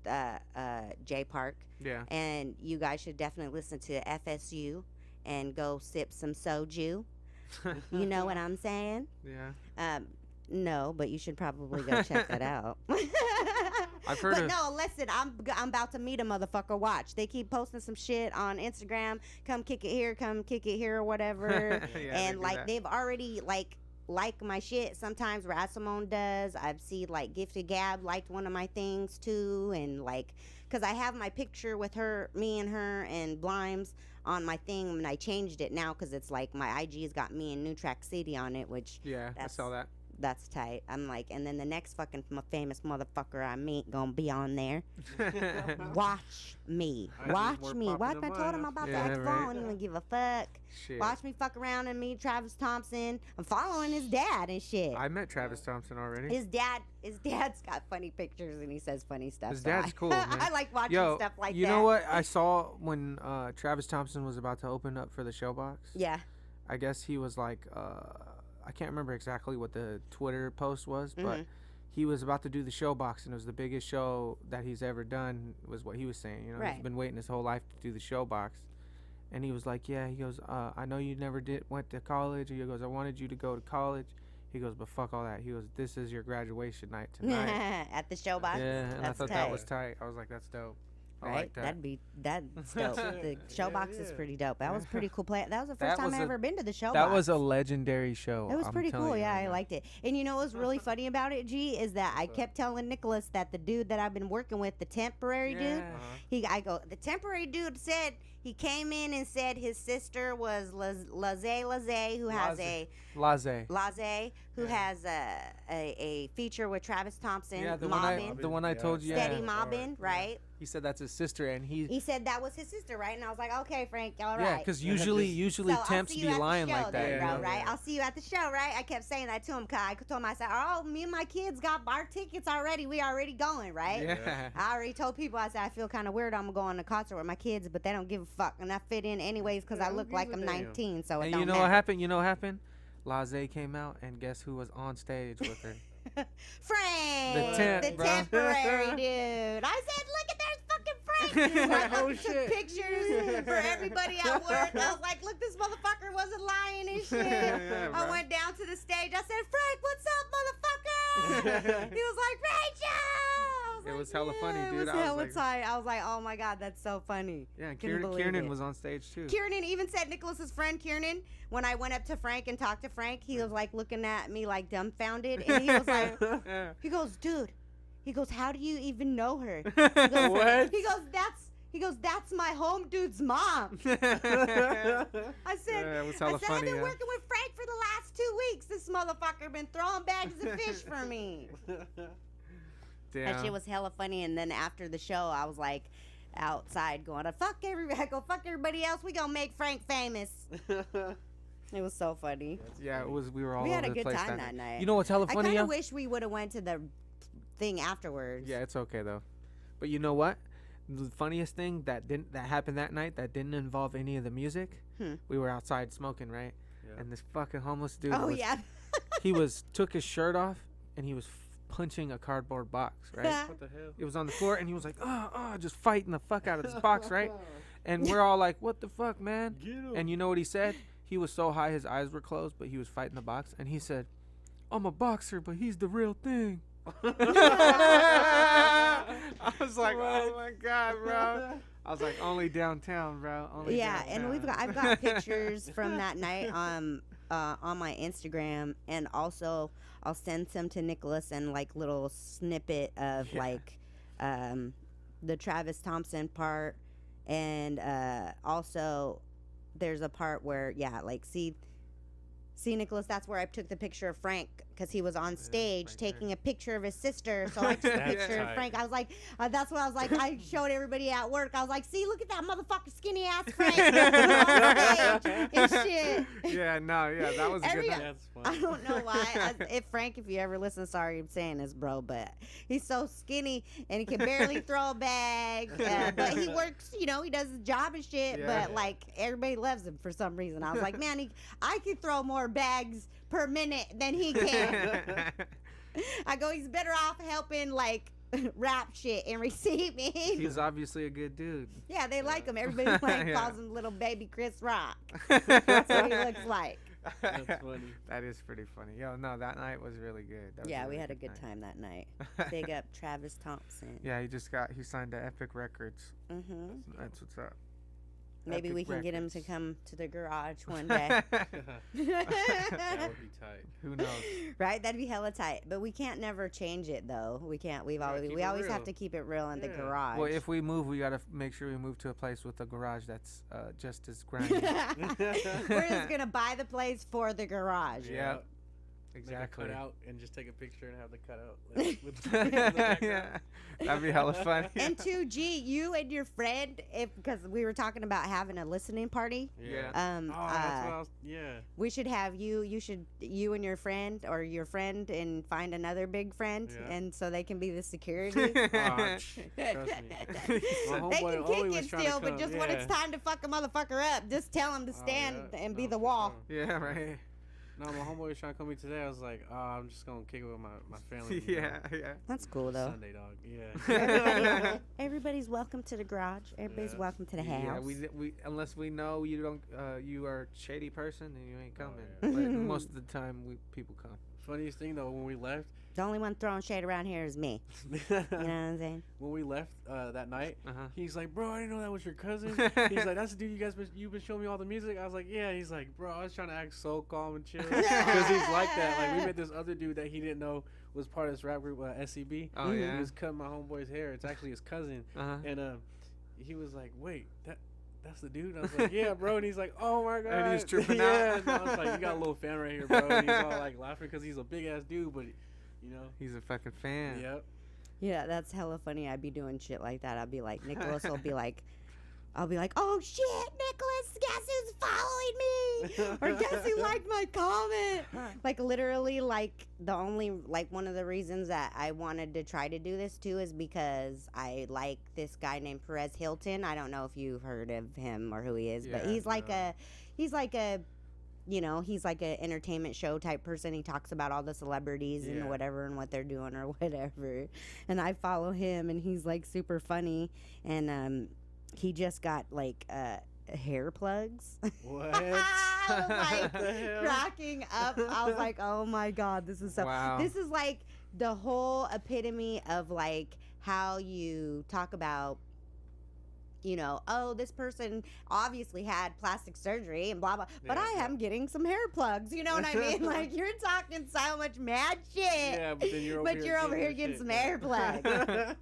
Jay Park. Yeah. And you guys should definitely listen to FSU and go sip some soju. You know what I'm saying? Yeah. No, but you should probably go check that out. I've heard but of- no, listen, I'm about to meet a motherfucker. Watch, they keep posting some shit on Instagram. Come kick it here, or whatever. Yeah, they and do like that. they've already like my shit. Sometimes Rasimone does. I've seen like Gifted Gab liked one of my things too, and like because I have my picture with her, me and her and Blimes on my thing, and I changed it now because it's like my IG's got me in New Track City on it, which Yeah. I saw that. that's tight. I'm like, and then the next fucking famous motherfucker I meet gonna be on there. Watch me. IG's Watch more me. poppin' Watch. than I told him mine. about Yeah, the Expo. right. I don't even give a fuck. Shit. Watch me fuck around and meet Travis Thompson. I'm following his dad and shit. I met Travis Thompson already. His dad's got funny pictures and he says funny stuff. His so dad's I- cool, man. I like watching Yo, stuff like you that. know what I saw when Travis Thompson was about to open up for the Showbox? Yeah. I guess he was like, I can't remember exactly what the Twitter post was, but Mhm. he was about to do the Showbox, and it was the biggest show that he's ever done, was what he was saying. You know, Right. he's been waiting his whole life to do the Showbox. And he was like, yeah, he goes, I know you never went to college. He goes, I wanted you to go to college. He goes, but fuck all that. He goes, this is your graduation night tonight. At the Showbox. Yeah, and I That's thought tight. that was tight. I was like, that's dope. I Right, like that. that's dope. The Showbox is yeah. pretty dope. That was pretty cool. That was the That first time was I a- ever been to the Showbox. That was a legendary show. It was I'm pretty telling cool. you Yeah, right I now. liked it. And you know what was really funny about it, G, is that I kept telling Nicholas that the dude that I've been working with, the temporary dude, Yeah. the temporary dude said he came in and said his sister was Laze, who has a Laze. Laze, who has a feature with Travis Thompson, Yeah, the mobbing, one I told you. steady Yeah. mobbing, right? He said that's his sister, and He said that was his sister, right? And I was like, okay, Frank, all right. yeah, because Yeah, usually So I'll temps see be you at the lying show like that. then, you bro, know? right? I'll see you at the show, right? I kept saying that to him. 'Cause I told him, I said, oh, me and my kids got our tickets already. We already going, right? Yeah. I already told people, I said, I feel kind of weird. I'm going to go on a concert with my kids, but they don't give a fuck. And I fit in anyways because Yeah, I who look gives like a I'm damn? 19, so it And don't you know matter. what happened? You know what happened? Laze came out, and guess who was on stage with her? Frank, The temp, the bro. temporary dude. I said, look at there's fucking Frank. So I Oh, took shit. pictures for everybody at work. I was like, look, this motherfucker wasn't lying and shit. Yeah, I bro. went down to the stage. I said, Frank, what's up, motherfucker? He was like, Rachel. I It like, was hella funny, "Yeah, dude." It was I was hella like- tight. I was like, oh my God, that's so funny. Yeah, and Couldn't believe Kiernan it. was on stage too. Kiernan even said Nicholas's friend Kiernan, when I went up to Frank and talked to Frank, he was like looking at me like dumbfounded. And he was like, Yeah. he goes, dude, he goes, how do you even know her? He goes, What? He goes, that's my home dude's mom. I said, Yeah, it was I hella said, funny, I've been yeah. working with Frank for the last 2 weeks. This motherfucker been throwing bags of fish for me. That Damn. shit was hella funny. And then after the show, I was like outside going, fuck everybody. I go, fuck everybody else. We gonna make Frank famous. It was so funny. Yeah, it was. We were all We had over a the good place time that that night. You know what's hella I funny? kind yo? of wish we would have went to the thing afterwards. Yeah, it's okay though. But you know what? The funniest thing that happened that night that didn't involve any of the music. We were outside smoking, right? Yeah. And this fucking homeless dude. Oh was, yeah. He took his shirt off and he was punching a cardboard box, right? What the hell? It was on the floor and he was like, just fighting the fuck out of this box, right? And we're all like, what the fuck, man? Get him. And you know what he said? He was so high his eyes were closed, but he was fighting the box. And he said, I'm a boxer, but he's the real thing. I was like, oh my God, bro. I was like, only downtown, bro. Only Yeah, downtown. and I've got pictures from that night on my Instagram, and also I'll send some to Nicholas and like little snippet of like the Travis Thompson part, and also there's a part where like see Nicholas, that's where I took the picture of Frank because he was on stage right taking there. a picture of his sister. So I took a That's picture of tight. Frank. I was like, that's what I was like. I showed everybody at work. I was like, see, look at that motherfucker skinny ass Frank on stage and shit. Yeah, no, yeah, that was a Every- good night. That's I funny. don't know why. If Frank, if you ever listen, sorry I'm saying this, bro, but he's so skinny and he can barely throw a bag. But he works, you know, he does his job and shit. Yeah. But like everybody loves him for some reason. I was like, man, I can throw more bags per minute than he can. I go, he's better off helping like rap shit and receiving. He's obviously a good dude. Yeah, they like him. Everybody like Yeah. calls him little baby Chris Rock. That's what he looks like. That's funny. That is pretty funny. Yo, no, that night was really good. That was Yeah, really we had a good night. time that night. Big up Travis Thompson. Yeah, he signed to Epic Records. Mm-hmm. That's what's up. Maybe Epic we can get him to Records. come to the garage one day. That would be tight. Who knows? Right? That'd be hella tight. But we can't never change it though. We can't. Yeah, keep We it always have real. to keep it real in the Yeah. garage. Well, if we move, we gotta make sure we move to a place with a garage that's just as grimy. We're just gonna buy the place for the garage. Yeah. Make a Exactly. cutout and just take a picture and have the cutout like, with the in the background. Yeah, that'd be hella funny. And 2G, you and your friend, because we were talking about having a listening party. Yeah. Oh, that's what I was. Yeah. We should have you and your friend or your friend and find another big friend, Yeah. and so they can be the security. Oh, trust me. My They homeboy can Oli kick was it trying to still, but come, just when it's yeah. time to fuck a motherfucker up, just tell him to Oh, stand yeah. and No, be the for wall. sure. Yeah, right. No, my homeboy was trying to call me today. I was like, oh, I'm just gonna kick it with my family. you know. Yeah. That's cool though. Sunday, dog. Yeah. Everybody's welcome to the garage. Everybody's Yeah. welcome to the house. Yeah, we unless we know you don't you are a shady person, then you ain't Oh, coming. yeah. But most of the time, people come. Funniest thing though, when we left, The only one throwing shade around here is me. You know what I'm saying? when we left that night, Uh-huh. he's like, bro, I didn't know that was your cousin. He's like, that's the dude you've been showing me all the music. I was like, yeah. He's like, bro, I was trying to act so calm and chill because he's like that. Like we met this other dude that he didn't know was part of this rap group, SCB. Oh Mhm. yeah. He was cutting my homeboy's hair. It's actually his cousin, Uh-huh. and he was like, wait, that's the dude? I was like, yeah, bro. And he's like, oh my god. And he's tripping yeah. out. And I was like, you got a little fan right here, bro. And he's all like laughing because he's a big ass dude, but you know, He's a fucking fan. yep. Yeah, that's hella funny. I'd be doing shit like that. I'd be like, Nicholas will be like, I'll be like, oh shit, Nicholas, guess who's following me? Or guess who liked my comment? Like literally, like the only, like one of the reasons that I wanted to try to do this too is because I like this guy named Perez Hilton. I don't know if you've heard of him or who he is, but Yeah, he's like no. he's like a, you know, he's like an entertainment show type person. He talks about all the celebrities Yeah. and whatever and what they're doing or whatever. And I follow him, and he's like super funny. And he just got like hair plugs. What? I was like What the hell? cracking up. I was like, oh my god, this is so. Wow. This is like the whole epitome of like how you talk about, you know, oh, this person obviously had plastic surgery and blah blah, but Yeah, I yeah. am getting some hair plugs. You know what I mean? Like you're talking so much mad shit. Yeah, but then you're over But you're over here getting some hair plugs. I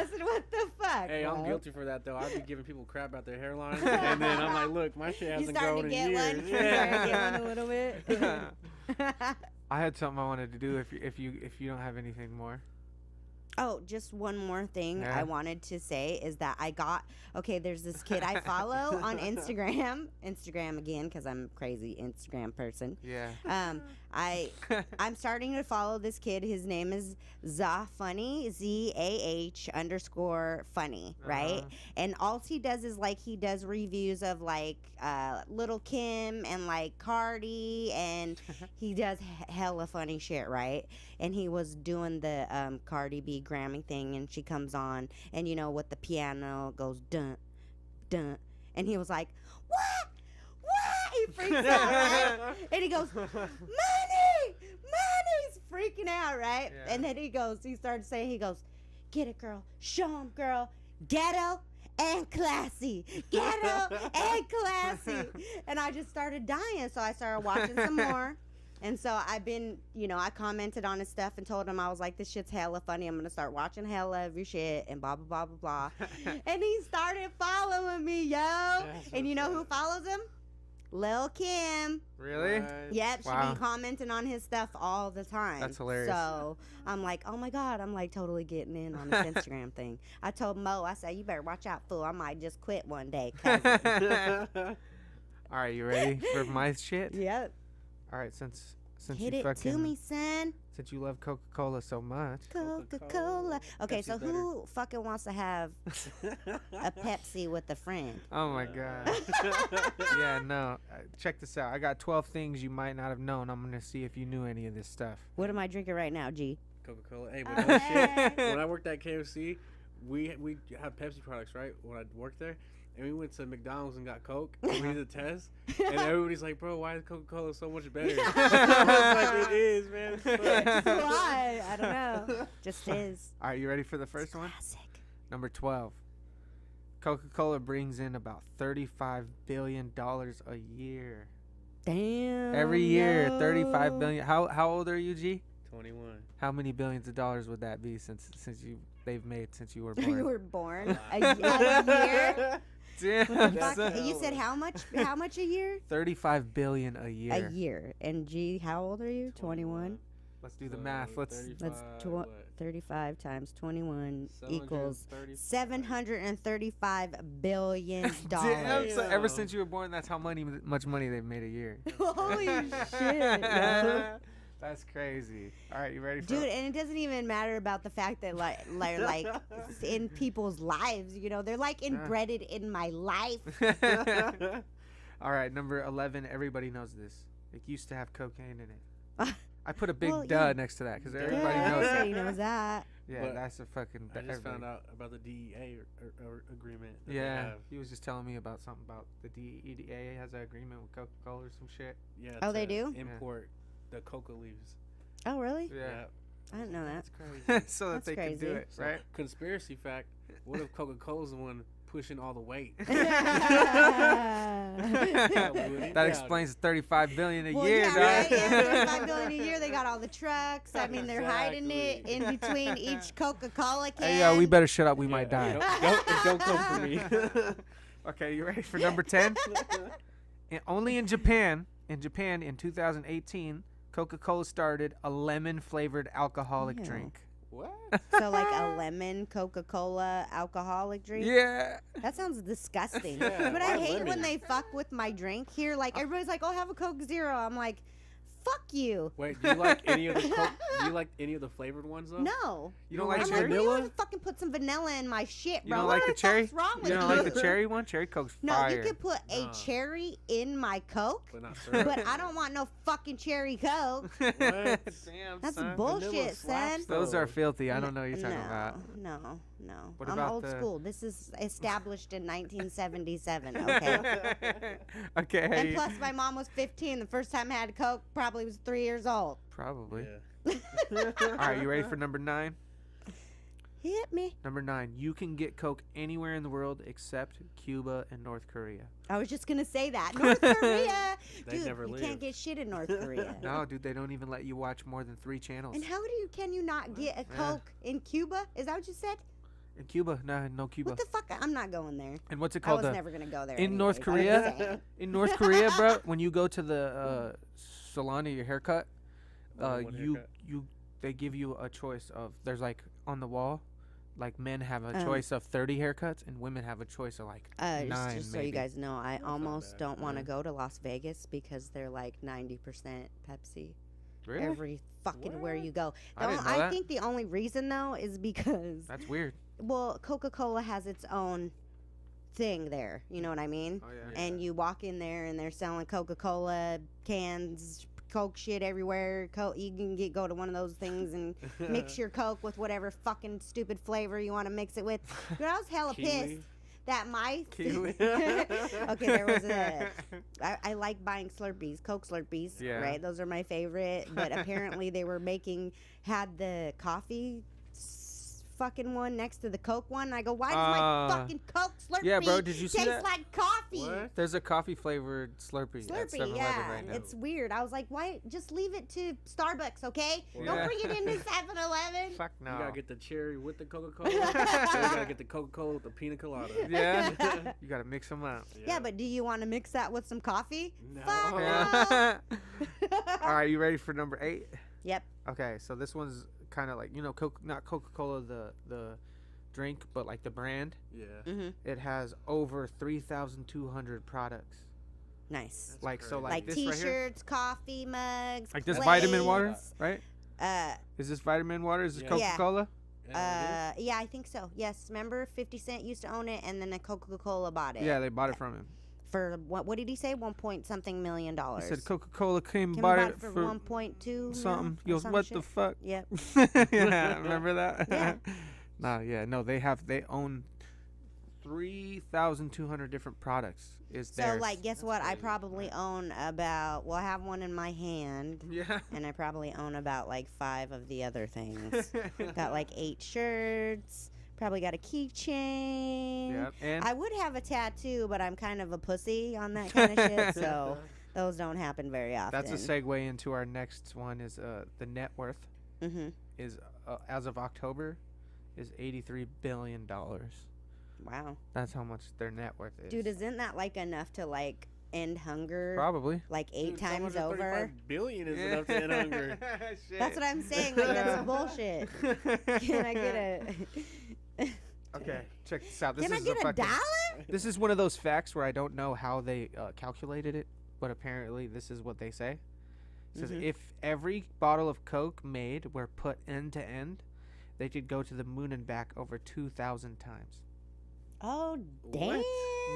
said, what the fuck? Hey, I'm bro? guilty for that though. I'd be giving people crap about their hairline, and then I'm like, look, my shit You hasn't starting grown to in get years. one? You starting to get one a little bit? I had something I wanted to do. If you don't have anything more. Oh, just one more thing Yeah. I wanted to say is that there's this kid I follow on Instagram again, because I'm a crazy Instagram person. Yeah. I'm starting to follow this kid. His name is Zafunny, ZAH_funny, right? Uh-huh. And all he does is like he does reviews of like Little Kim and like Cardi, and he does hella funny shit, right? And he was doing the Cardi B Grammy thing, and she comes on, and you know, with the piano goes dun dun, and he was like, what? He freaks out, right? And he goes, money! He's freaking out, right? Yeah. And then he starts saying, get it, girl. Show him, girl. Ghetto and classy. Ghetto and classy. And I just started dying. So I started watching some more. And so I've been, I commented on his stuff and told him, I was like, this shit's hella funny. I'm going to start watching hella of your shit and blah, blah, blah, blah, blah. And he started following me, yo. And you know who follows him? Lil' Kim. Really? Yep, Wow. she be commenting on his stuff all the time. That's hilarious. So I'm like, oh my God, I'm like totally getting in on his Instagram thing. I told Mo, I said, you better watch out, fool. I might just quit one day. All right, you ready for my shit? Yep. All right, since Hit you it fucking to me, son. since you love Coca-Cola so much. Coca-Cola. Okay, Pepsi so who fucking wants to have a Pepsi with a friend? Oh my god. Yeah, no. Check this out. I got 12 things you might not have known. I'm gonna see if you knew any of this stuff. What am I drinking right now, G? Coca-Cola. Hey, but no shit. When I worked at KFC, we have Pepsi products, right? When I worked there, and we went to McDonald's and got Coke. And we did the test, and everybody's like, "Bro, why is Coca-Cola so much better?" I was like, "It is, man." Why? I don't know. Just is. All right, you ready for the first one? Classic. Number 12. Coca-Cola brings in about $35 billion a year. Damn. Every year, yo. 35 billion. How old are you, G? 21. How many billions of dollars would that be since they've made since you were born? You were born a year. Damn, Fuck, son. you said how much? How much a year? 35 billion a year. A year. And G, how old are you? 21. Let's do the math. Let's 35 times 21 equals 735. $735 billion. Damn, so ever Damn. since you were born, that's how much money they've made a year. Holy shit, yo. That's crazy. All right, you ready for Dude, and it doesn't even matter about the fact that like in people's lives, they're like embedded in my life. All right, number 11. Everybody knows this. It used to have cocaine in it. I put a big Well, duh yeah. next to that because Yeah, everybody knows that. Everybody knows that. Yeah, But that's a fucking. I just everybody- found out about the DEA agreement. That they Yeah, have. he was just telling me about something about the DEA has an agreement with Coca-Cola or some shit. Yeah. Oh, they to do? Import the coca leaves. Oh, really? Yeah, I didn't know that. that's crazy. So that That's they can do crazy. it, So, right? conspiracy fact: what if Coca-Cola's the one pushing all the weight? That explains 35 billion a Well, year, yeah, dog. right? Yeah, 35 billion a year. They got all the trucks. I mean, they're hiding it in between each Coca-Cola can. Hey, yo, we better shut up. We might die. Don't come for me. Okay, you ready for number 10? Only in Japan in 2018, Coca-Cola started a lemon-flavored alcoholic Ew. drink. What? So like a lemon Coca-Cola alcoholic drink. Yeah. That sounds disgusting. Yeah, But I why hate lemon? when they fuck with my drink here. Like everybody's like, "Oh, have a Coke Zero." I'm like, "Fuck you." Wait, do you like any of the do you like any of the flavored ones though? No. You don't like like I'm cherry? like, you vanilla? want to fucking put some vanilla in my shit, You bro. don't What like the the cherry? fuck's wrong with You you? don't like the cherry one? Cherry Coke's No, fire. you could put a Nah. cherry in my Coke, But not syrup. but I don't want no fucking cherry Coke. What? Damn, That's son. bullshit, Vanilla slaps, son. though. Those are filthy. I don't know what you're talking no, about. No. What I'm about old the- school. This is established in 1977, okay? Okay. And plus, my mom was 15. The first time I had a Coke probably was 3 years old. Probably. Yeah. All right, you ready for number 9? Hit me. Number 9. You can get Coke anywhere in the world except Cuba and North Korea. I was just gonna say that. North Korea, They dude, never you leave. can't get shit in North Korea. No, dude, they don't even let you watch more than 3 channels. And how can you not get a Yeah. Coke in Cuba? Is that what you said? In Cuba, no Cuba. What the fuck? I'm not going there. And what's it I called? was never gonna go there. in North anyways, I'm just Korea? saying. In North Korea, bro, when you go to the salon to your haircut, Only one haircut. they give you a choice of there's like on the wall, like men have a Oh. choice of 30 haircuts and women have a choice of like 9 just so maybe. you guys know, I That's not almost bad. don't want to Yeah. go to Las Vegas because they're like 90% Pepsi Really? every fucking where you go. I didn't know I that. think the only reason though is because That's weird. well, Coca-Cola has its own thing there. You know what I mean? Oh Yeah. And you walk in there and they're selling Coca-Cola cans, Coke shit everywhere. You can go to one of those things and mix your Coke with whatever fucking stupid flavor you want to mix it with. But I was hella Kiwi. pissed that my Kiwi. okay, there was I like buying Slurpees, Coke Slurpees, Yeah. right? Those are my favorite. But apparently they were had the coffee fucking one next to the Coke one. And I go, why does my fucking Coke Slurpee Yeah, bro, did you see taste that? like coffee? What? There's a coffee flavored Slurpee at Slurpee, 7-Eleven yeah, right now. it's weird. I was like, why? Just leave it to Starbucks, okay? Yeah. Don't bring it into 7-Eleven. Fuck no. You gotta get the cherry with the Coca-Cola. You gotta get the Coca-Cola with the pina colada. Yeah. You gotta mix them up. Yeah, but do you want to mix that with some coffee? No. Fuck no. Yeah. All right, you ready for number 8? Yep. Okay, so this one's kind of like, not Coca-Cola the drink, but like the brand. Yeah. Mm-hmm. It has over 3,200 products. Nice. Like crazy. so, like Like this right here. T-shirts, coffee mugs, Like this plates. vitamin water, right? Uh, Is this vitamin water? Is this Yeah. Yeah. Coca-Cola? yeah, I think so. Yes, remember 50 Cent used to own it, and then the Coca-Cola bought it. Yeah, they bought it from him. For what did he say? 1 point something million dollars. He said Coca-Cola came Can we bought buy it it for for 1.2 something. He or goes, some what shit? the fuck? Yep. Yeah, remember that? Yeah. They own 3,200 different products. Is So, theirs. like, guess what? I probably own about, I have one in my hand, Yeah. and I probably own about, like, 5 of the other things. Got, like, 8 shirts, probably got a keychain. Yep. And I would have a tattoo, but I'm kind of a pussy on that kind of shit, so those don't happen very often. that's a segue into our next one is the net worth Mm-hmm. is as of October is $83 billion. Wow. That's how much their net worth is. Dude, isn't that, like, enough to, like, end hunger, Probably. like, 8 Dude, times over? 735 billion is enough to end hunger. That's what I'm saying. Like, that's bullshit. Can I get a... Okay, check this out. This Can I is get a fucking, dollar? This is one of those facts where I don't know how they calculated it, but apparently this is what they say. It says Mhm. if every bottle of Coke made were put end to end, they could go to the moon and back over 2,000 times. Oh, What? damn.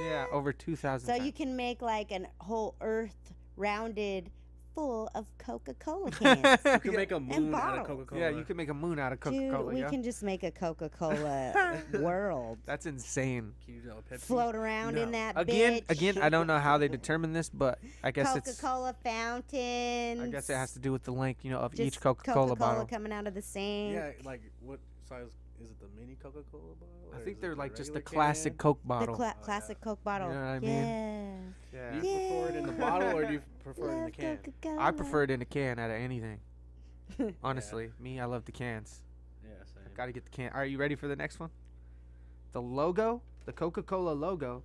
Yeah, over 2,000 So times. you can make, like, an whole earth rounded full of Coca-Cola cans. You can make a moon out bottles. of Coca-Cola. Yeah, you can make a moon out of Coca-Cola. Dude, we yeah? can just make a Coca-Cola world. That's insane. Can you do that with Pepsi? Float around in No. that Again, bitch. I don't know how they determine this, but I guess Coca-Cola fountains. I guess it has to do with the length, of Just each Coca-Cola bottle. coming out of the sink. Yeah, like what size is it? The mini Coca-Cola bottle? I or think is they're it like just regular the classic can? Coke The bottle. classic Coke bottle. know what I mean? Yeah. Do you prefer it in the bottle or do you prefer it in the can? Coca-Cola. I prefer it in a can out of anything. Honestly, me, I love the cans. Yeah, same. Gotta get the can. Are you ready for the next one? The logo, the Coca-Cola logo,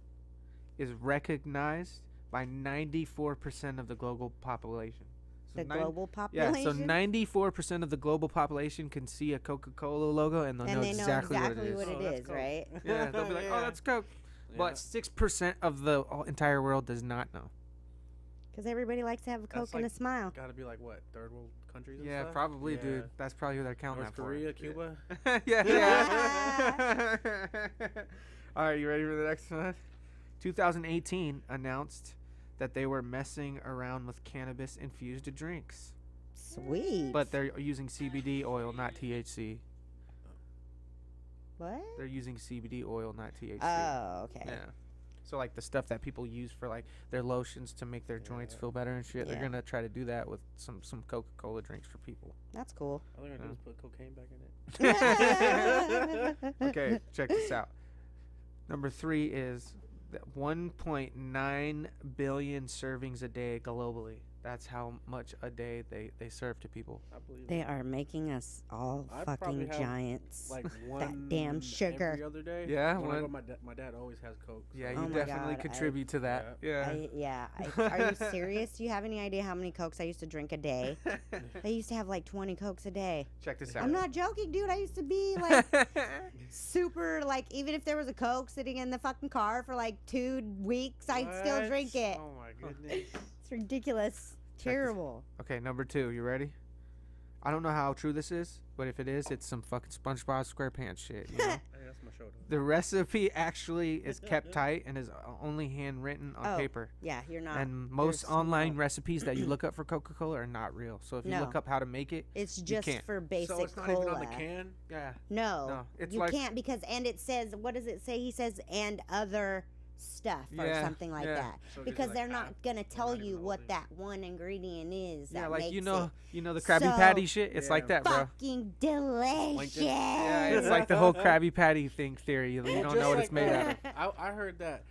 is recognized by 94% of the global population. So The global population. Yeah, so 94% of the global population can see a Coca-Cola logo and they'll and know they exactly know what exactly it is. what Oh, it that's is, Coke. right? Yeah, they'll be like, oh, Yeah. that's Coke. Yeah. But 6% of the entire world does not know. Because everybody likes to have a Coke That's and a like- smile. Gotta be like what, third world countries and Yeah, stuff? probably, Yeah. dude. That's probably who they're counting North that Korea, for. Cuba. Yeah. All right, you ready for the next one? 2018 announced that they were messing around with cannabis-infused drinks. Sweet. But they're using CBD oil, not THC. What? They're using CBD oil, not THC. Oh, okay. Yeah. So like the stuff that people use for like their lotions to make their joints feel better and shit, Yeah. they're gonna try to do that with some Coca-Cola drinks for people. That's cool. All they're gonna do is put cocaine back in it. Okay, check this out. Number 3 is that 1.9 billion servings a day globally. That's how much a day they serve to people. I believe They it. are making us all I'd fucking probably have, Giants. Like one damn sugar. every other day. Yeah, When I go, one- my dad always has Coke. so- Yeah, Oh you my definitely God, contribute to that. Are you serious? Do you have any idea how many Cokes I used to drink a day? I used to have like 20 Cokes a day. Check this out. I'm not joking, dude. I used to be like super, like, even if there was a Coke sitting in the fucking car for like 2 weeks, I'd still What? drink it. Oh my goodness. It's ridiculous. this. Terrible. Okay, number 2. You ready? I don't know how true this is, but if it is, it's some fucking SpongeBob SquarePants shit. You know? Hey, that's my shoulder. The recipe actually is kept tight and is only handwritten on Oh, paper. Yeah, you're not. And most smart. online recipes that you look up for Coca-Cola are not real. So if you No. look up how to make it, It's just can't. for basic So it's not cola. even on the can? yeah. No, No, it's you like- can't because, and it says, what does it say? He says, and other stuff or Yeah, something like yeah. that, So it gives you, because like, they're not half gonna or tell not even you the what whole that one ingredient is. Yeah, that like makes you it know the Krabby so Patty shit. It's like that, bro. fucking delicious. Yeah, it's like the whole Krabby Patty thing theory. You don't Just know what like it's made out of. I heard that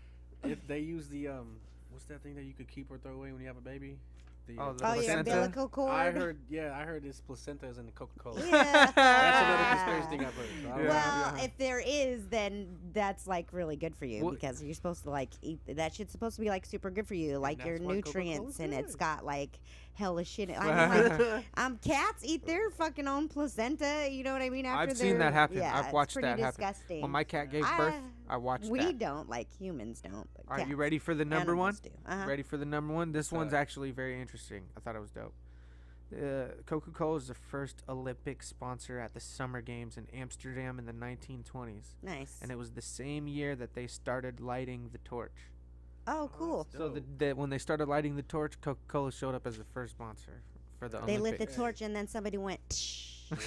if they use the what's that thing that you could keep or throw away when you have a baby? The, Oh, the Oh, your placenta? umbilical cord. I heard this placenta is in the Coca-Cola. Yeah. That's another conspiracy thing I've heard. So I don't know. Well, Yeah. if there is, then that's like really good for you, Well- because you're supposed to like eat that shit's supposed to be like super good for you, like your that's why nutrients, Coca-Cola's and it's good. got like hella shit. I mean, like, cats eat their fucking own placenta. You know what I mean? After I've seen that happen. Yeah, I've it's watched pretty that happen. disgusting. When my cat gave birth, I watched We that. don't, like humans don't. But Are you cats, ready for the number one? animals do. Uh-huh. Ready for the number one? This one's Alright. actually very interesting. I thought it was dope. Coca-Cola is the first Olympic sponsor at the Summer Games in Amsterdam in the 1920s. Nice. And it was the same year that they started lighting the torch. Oh, cool. So when they started lighting the torch, Coca-Cola showed up as the first sponsor for the They lit the Olympics. torch, and then somebody went,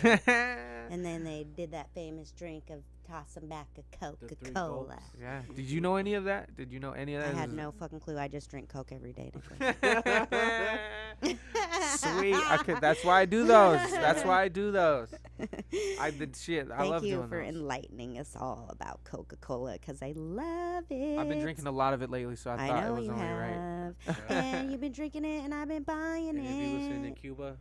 and then they did that famous drink of tossing back a The three Coca-Cola. gulps. Yeah. Did you know any of that? Did you know any of I that? had no fucking clue. I just drink Coke every day. Nicholas. Sweet. Okay, that's why I do those. That's why I do those. I did shit. I Thank love you doing for those. enlightening us all about Coca-Cola, because I love it. I've been drinking a lot of it lately, so I thought know it was you only right. have. Yeah. And you've been drinking it, and I've been buying And if you listen in it. Cuba,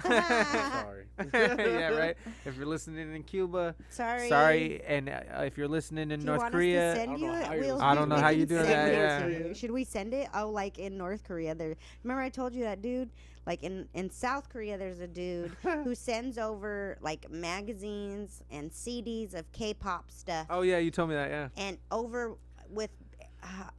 Sorry. sorry. Yeah, right. If you're listening in Cuba, Sorry. sorry, and if you're listening in Do you North want Korea, us to send I don't you know it? how you're We'll listening. I don't know we how can you doing send that, it yeah. to you. Should we send it? Oh, like in North Korea, there. Remember I told you that dude? Like in South Korea, there's a dude who sends over like magazines and CDs of K-pop stuff, oh yeah, you told me that, yeah. and over with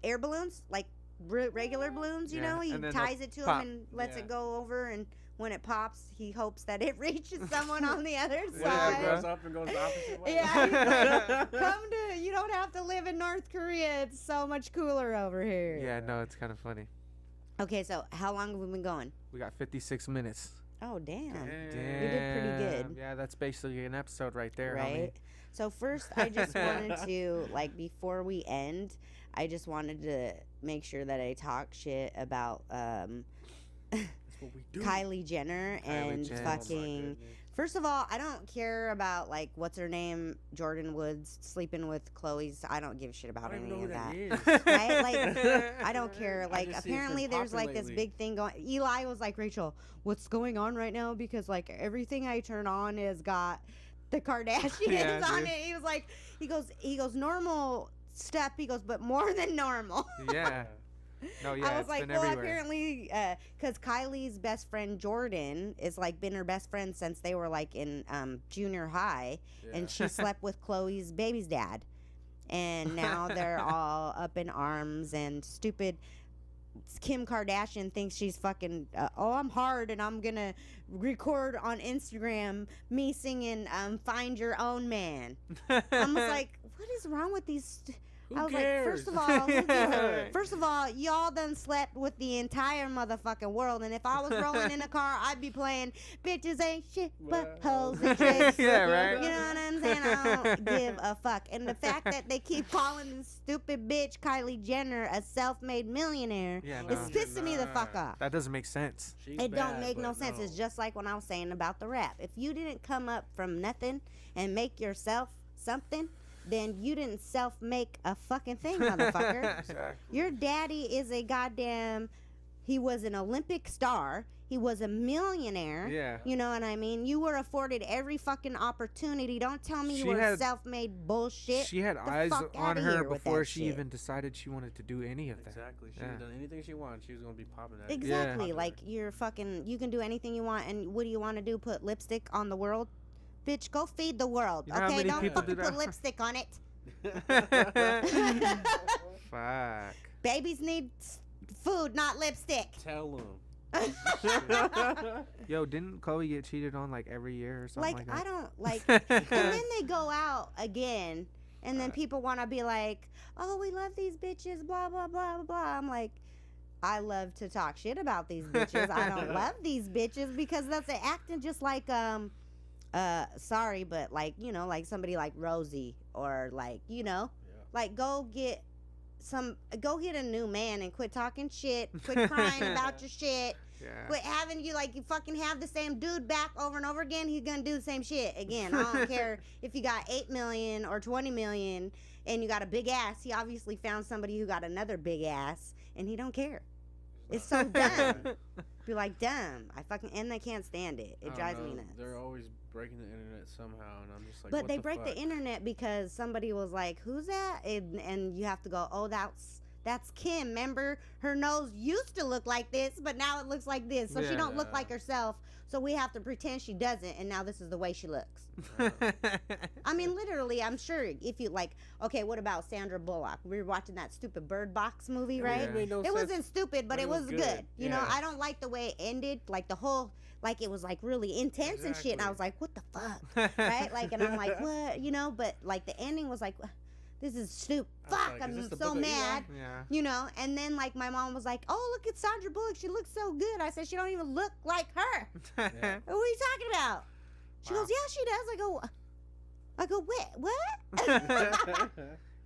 air balloons, like regular balloons. You Yeah, know, he and then ties they'll it to pop. him and lets Yeah. it go over, and when it pops, he hopes that it reaches someone on the other When side. it goes up and goes the opposite way. Yeah, he's like, come to. You don't have to live in North Korea. It's so much cooler over here. Yeah, no, it's kind of funny. Okay, so how long have we been going? We got 56 minutes. Oh, damn. Damn. did pretty good. Yeah, that's basically an episode right there, Right? So first, I just wanted to, like, before we end, I just wanted to make sure that I talk shit about That's what we do. Kylie Jenner and Jenner. Oh my fucking. goodness. First of all, I don't care about, like, what's her name, Jordan Woods sleeping with Chloe's. I don't give a shit I about don't even any know of who that. that is. Right? Like, I don't care. Like, just see it's been apparently there's popular like this lately. big thing going. Eli was like, Rachel, what's going on right now? Because like everything I turn on has got the Kardashians Yeah, on dude. it. He was like, he goes normal stuff. He goes, but more than normal. Yeah. No, yeah, I was it's like, been well, everywhere. apparently, because Kylie's best friend Jordan is like been her best friend since they were like in junior high, and she slept with Chloe's baby's dad, and now they're all up in arms, and stupid Kim Kardashian thinks she's fucking. Oh, I'm hard, and I'm gonna record on Instagram me singing "Find Your Own Man." I'm just like, what is wrong with these? Who I was cares? like, first of all, who cares? First of all, y'all done slept with the entire motherfucking world, and if I was rolling in a car, I'd be playing "Bitches Ain't Shit But Hoes and Tricks." Yeah, right. You know what I'm saying? I don't give a fuck. And the fact that they keep calling this stupid bitch Kylie Jenner a self-made millionaire Yeah, no. is pissing me the fuck off. That doesn't make sense. She's It don't bad, make no but sense. It's just like when I was saying about the rap. If you didn't come up from nothing and make yourself something, then you didn't self-make a fucking thing, motherfucker. Your daddy is a goddamn. He was an Olympic star. He was a millionaire. Yeah. You know what I mean? You were afforded every fucking opportunity. Don't tell me you She were had- self-made bullshit. She had the eyes fuck on outta her here with before that she shit. even decided she wanted to do any of that. Exactly. She Yeah. would have done anything she wanted. She was gonna be popping at it. Exactly. Popular. Like you're fucking. You can do anything you want. And what do you want to do? Put lipstick on the world? Bitch, go feed the world. You know how Okay, many don't people do fucking put that? lipstick on it. Fuck. Babies need food, not lipstick. Tell them. Yo, didn't Chloe get cheated on like every year or something Like like I that? don't like. And then they go out again, and then people want to be like, "Oh, we love these bitches," blah blah blah blah blah. I'm like, I love to talk shit about these bitches. I don't love these bitches because that's acting just like sorry, but like, you know, like somebody like Rosie or like, you know, Yeah. like go get go get a new man and quit talking shit. Quit crying about your shit. Yeah. Quit having you fucking have the same dude back over and over again. He's gonna do the same shit again. I don't care if you got 8 million or 20 million and you got a big ass. He obviously found somebody who got another big ass and he don't care. It's so dumb. Be like, dumb. And they can't stand it. It drives me nuts. They're always breaking the internet somehow, and I'm just like, but what they the break fuck? the internet because somebody was like, who's that? And you have to go, oh, that's Kim. Remember, her nose used to look like this, but now it looks like this. So she don't look like herself. So we have to pretend she doesn't, and now this is the way she looks. I mean, literally, I'm sure if you okay, what about Sandra Bullock? We were watching that stupid Bird Box movie, right? Yeah. Made no It sense. wasn't stupid, but it was good. You know, Yeah. I don't like the way it ended, like the whole, it was really intense and shit. And I was like, what the fuck, right? And I'm like, what, but the ending was like, this is stupid. Fuck, like, I'm is this the so Book of Eli? mad. Yeah. And then my mom was like, oh, look at Sandra Bullock. She looks so good. I said, she don't even look like her. Yeah. What are you talking about? She Wow. goes, yeah, she does. I go, what?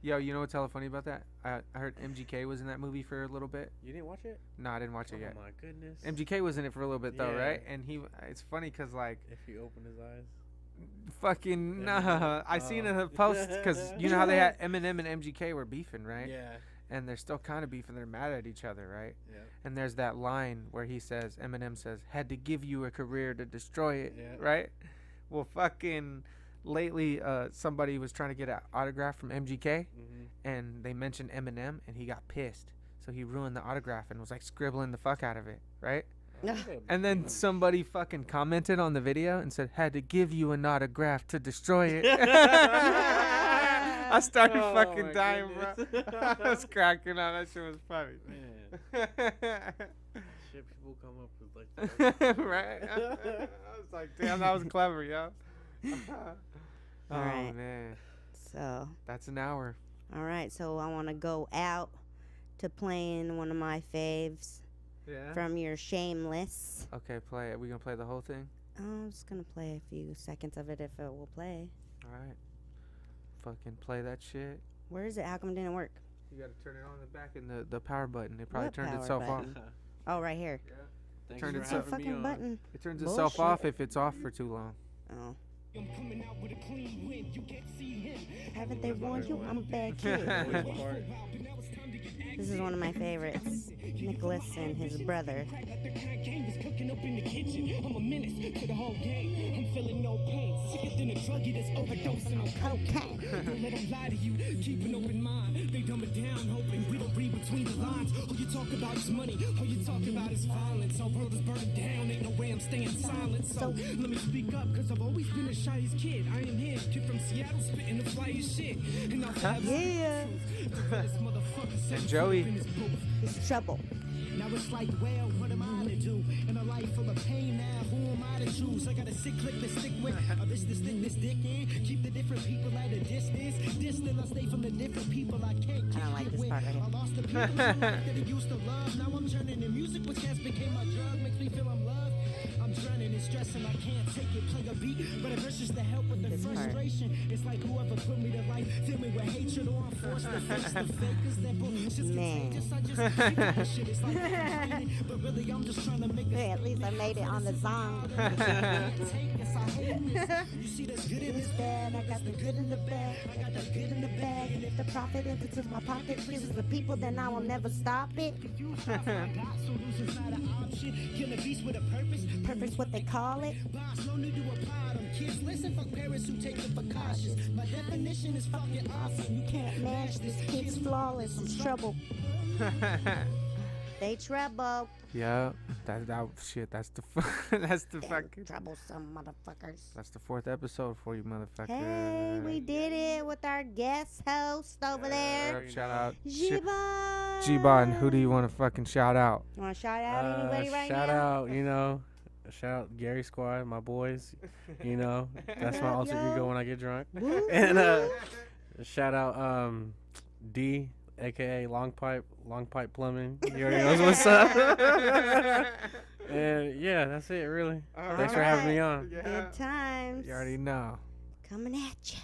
Yo, you know what's hella funny about that? I heard MGK was in that movie for a little bit. You didn't watch it? No, I didn't watch it yet. Oh my goodness. MGK was in it for a little bit though, Yeah. right? And it's funny because If he opened his eyes. fucking Yeah. nah. I seen in the post because you know how they had Eminem and MGK were beefing, right? Yeah. And they're still kind of beefing. They're mad at each other, right? Yeah. And there's that line where Eminem says, "Had to give you a career to destroy it," Yeah. right? Well, fucking lately, somebody was trying to get an autograph from MGK, Mm-hmm. and they mentioned Eminem, and he got pissed. So he ruined the autograph and was scribbling the fuck out of it, right? And then somebody fucking commented on the video and said, "Had to give you an autograph to destroy it." I started Oh fucking my dying, goodness. bro. I was cracking up. That shit was funny. Man. Shit people come up with like that. Right? I was like, damn, that was clever, yo. Oh, Alright. man. So, That's an hour. all right. So I want to go out to playing one of my faves Yeah. from your Shameless. Okay, play it. We gonna play the whole thing? I'm just going to play a few seconds of it if it will play. All right. Fucking play that shit. Where is it? How come it didn't work? You gotta turn it on the back and the power button. It probably What turned power itself button? off. Oh, right here. Thanks Turned for itself- It's a having me fucking on. button. It turns itself off Bullshit. if it's off for too long. Oh. I'm coming out with a clean win. You can't see him. Haven't they warned you? I'm a bad kid. This is one of my favorites. Nicholas and his brother. Cooking up in the kitchen. I'm a menace to the whole game. I'm feeling no pain. Sicker than a druggie that's overdosing on cocaine. Don't let them lie to you. Keep an open mind. They dumb it down, hoping we don't read between the lines. All you talk about is money. All you talk about is violence. Our world is burning down. Ain't no way I'm staying silent. So let me speak up, cause I've always been the shyest kid. I am his kid from Seattle, spitting the flyest shit. And I'll forever Yeah. this motherfucker said Joey. in his booth. It's trouble. Now it's like, well, what am I to do? In a life full of pain now, who am I to choose? I got a sick click to stick with. A bitch to stick this dick in. Keep the different people at a distance. Distant, I stay from the different people I can't I don't like get this with. part right here. I lost the people that I used to love. Now I'm turning to music, which has became my drug. Makes me feel I'm loved. I'm drowning in stress and I can't take it. Play a beat, but a verse just to help with the This part. frustration. It's like whoever put me to life, fill me with hatred or I'm forced to face the fakers. That bullshit's Man. contagious. I just keep talking shit. It's like I'm training, but really I'm just trying to make this. Hey, at least I made it on the song. You see that's good in It's this bad, I got the good in the bag. I got the good in the bag. And if the profit enters my pocket, pleases the people, then I will never stop it. solution's not an option. Kill a beast with a purpose. Purpose, what they call it. Boss, no need to apply them. Kids, listen, fuck parents who take it for cautious. My definition is fucking awesome. You can't match this kid's flawless. It's trouble. They trouble. Yeah, that shit. That's the that's the Them fucking troublesome motherfuckers. that's the 4th episode for you, motherfucker. Hey, we did it with our guest host over there, Shout out G-Bon. G-Bon. Who do you want to fucking shout out? You want to shout out anybody right shout now? out, shout out Gary Squad, my boys. That's my alter Yo. ego when I get drunk. Woo, And woo. shout out D, aka Long Pipe Plumbing. You already knows what's up. And yeah, that's it really. Thanks for having me on. Good times. You already know. Coming at you.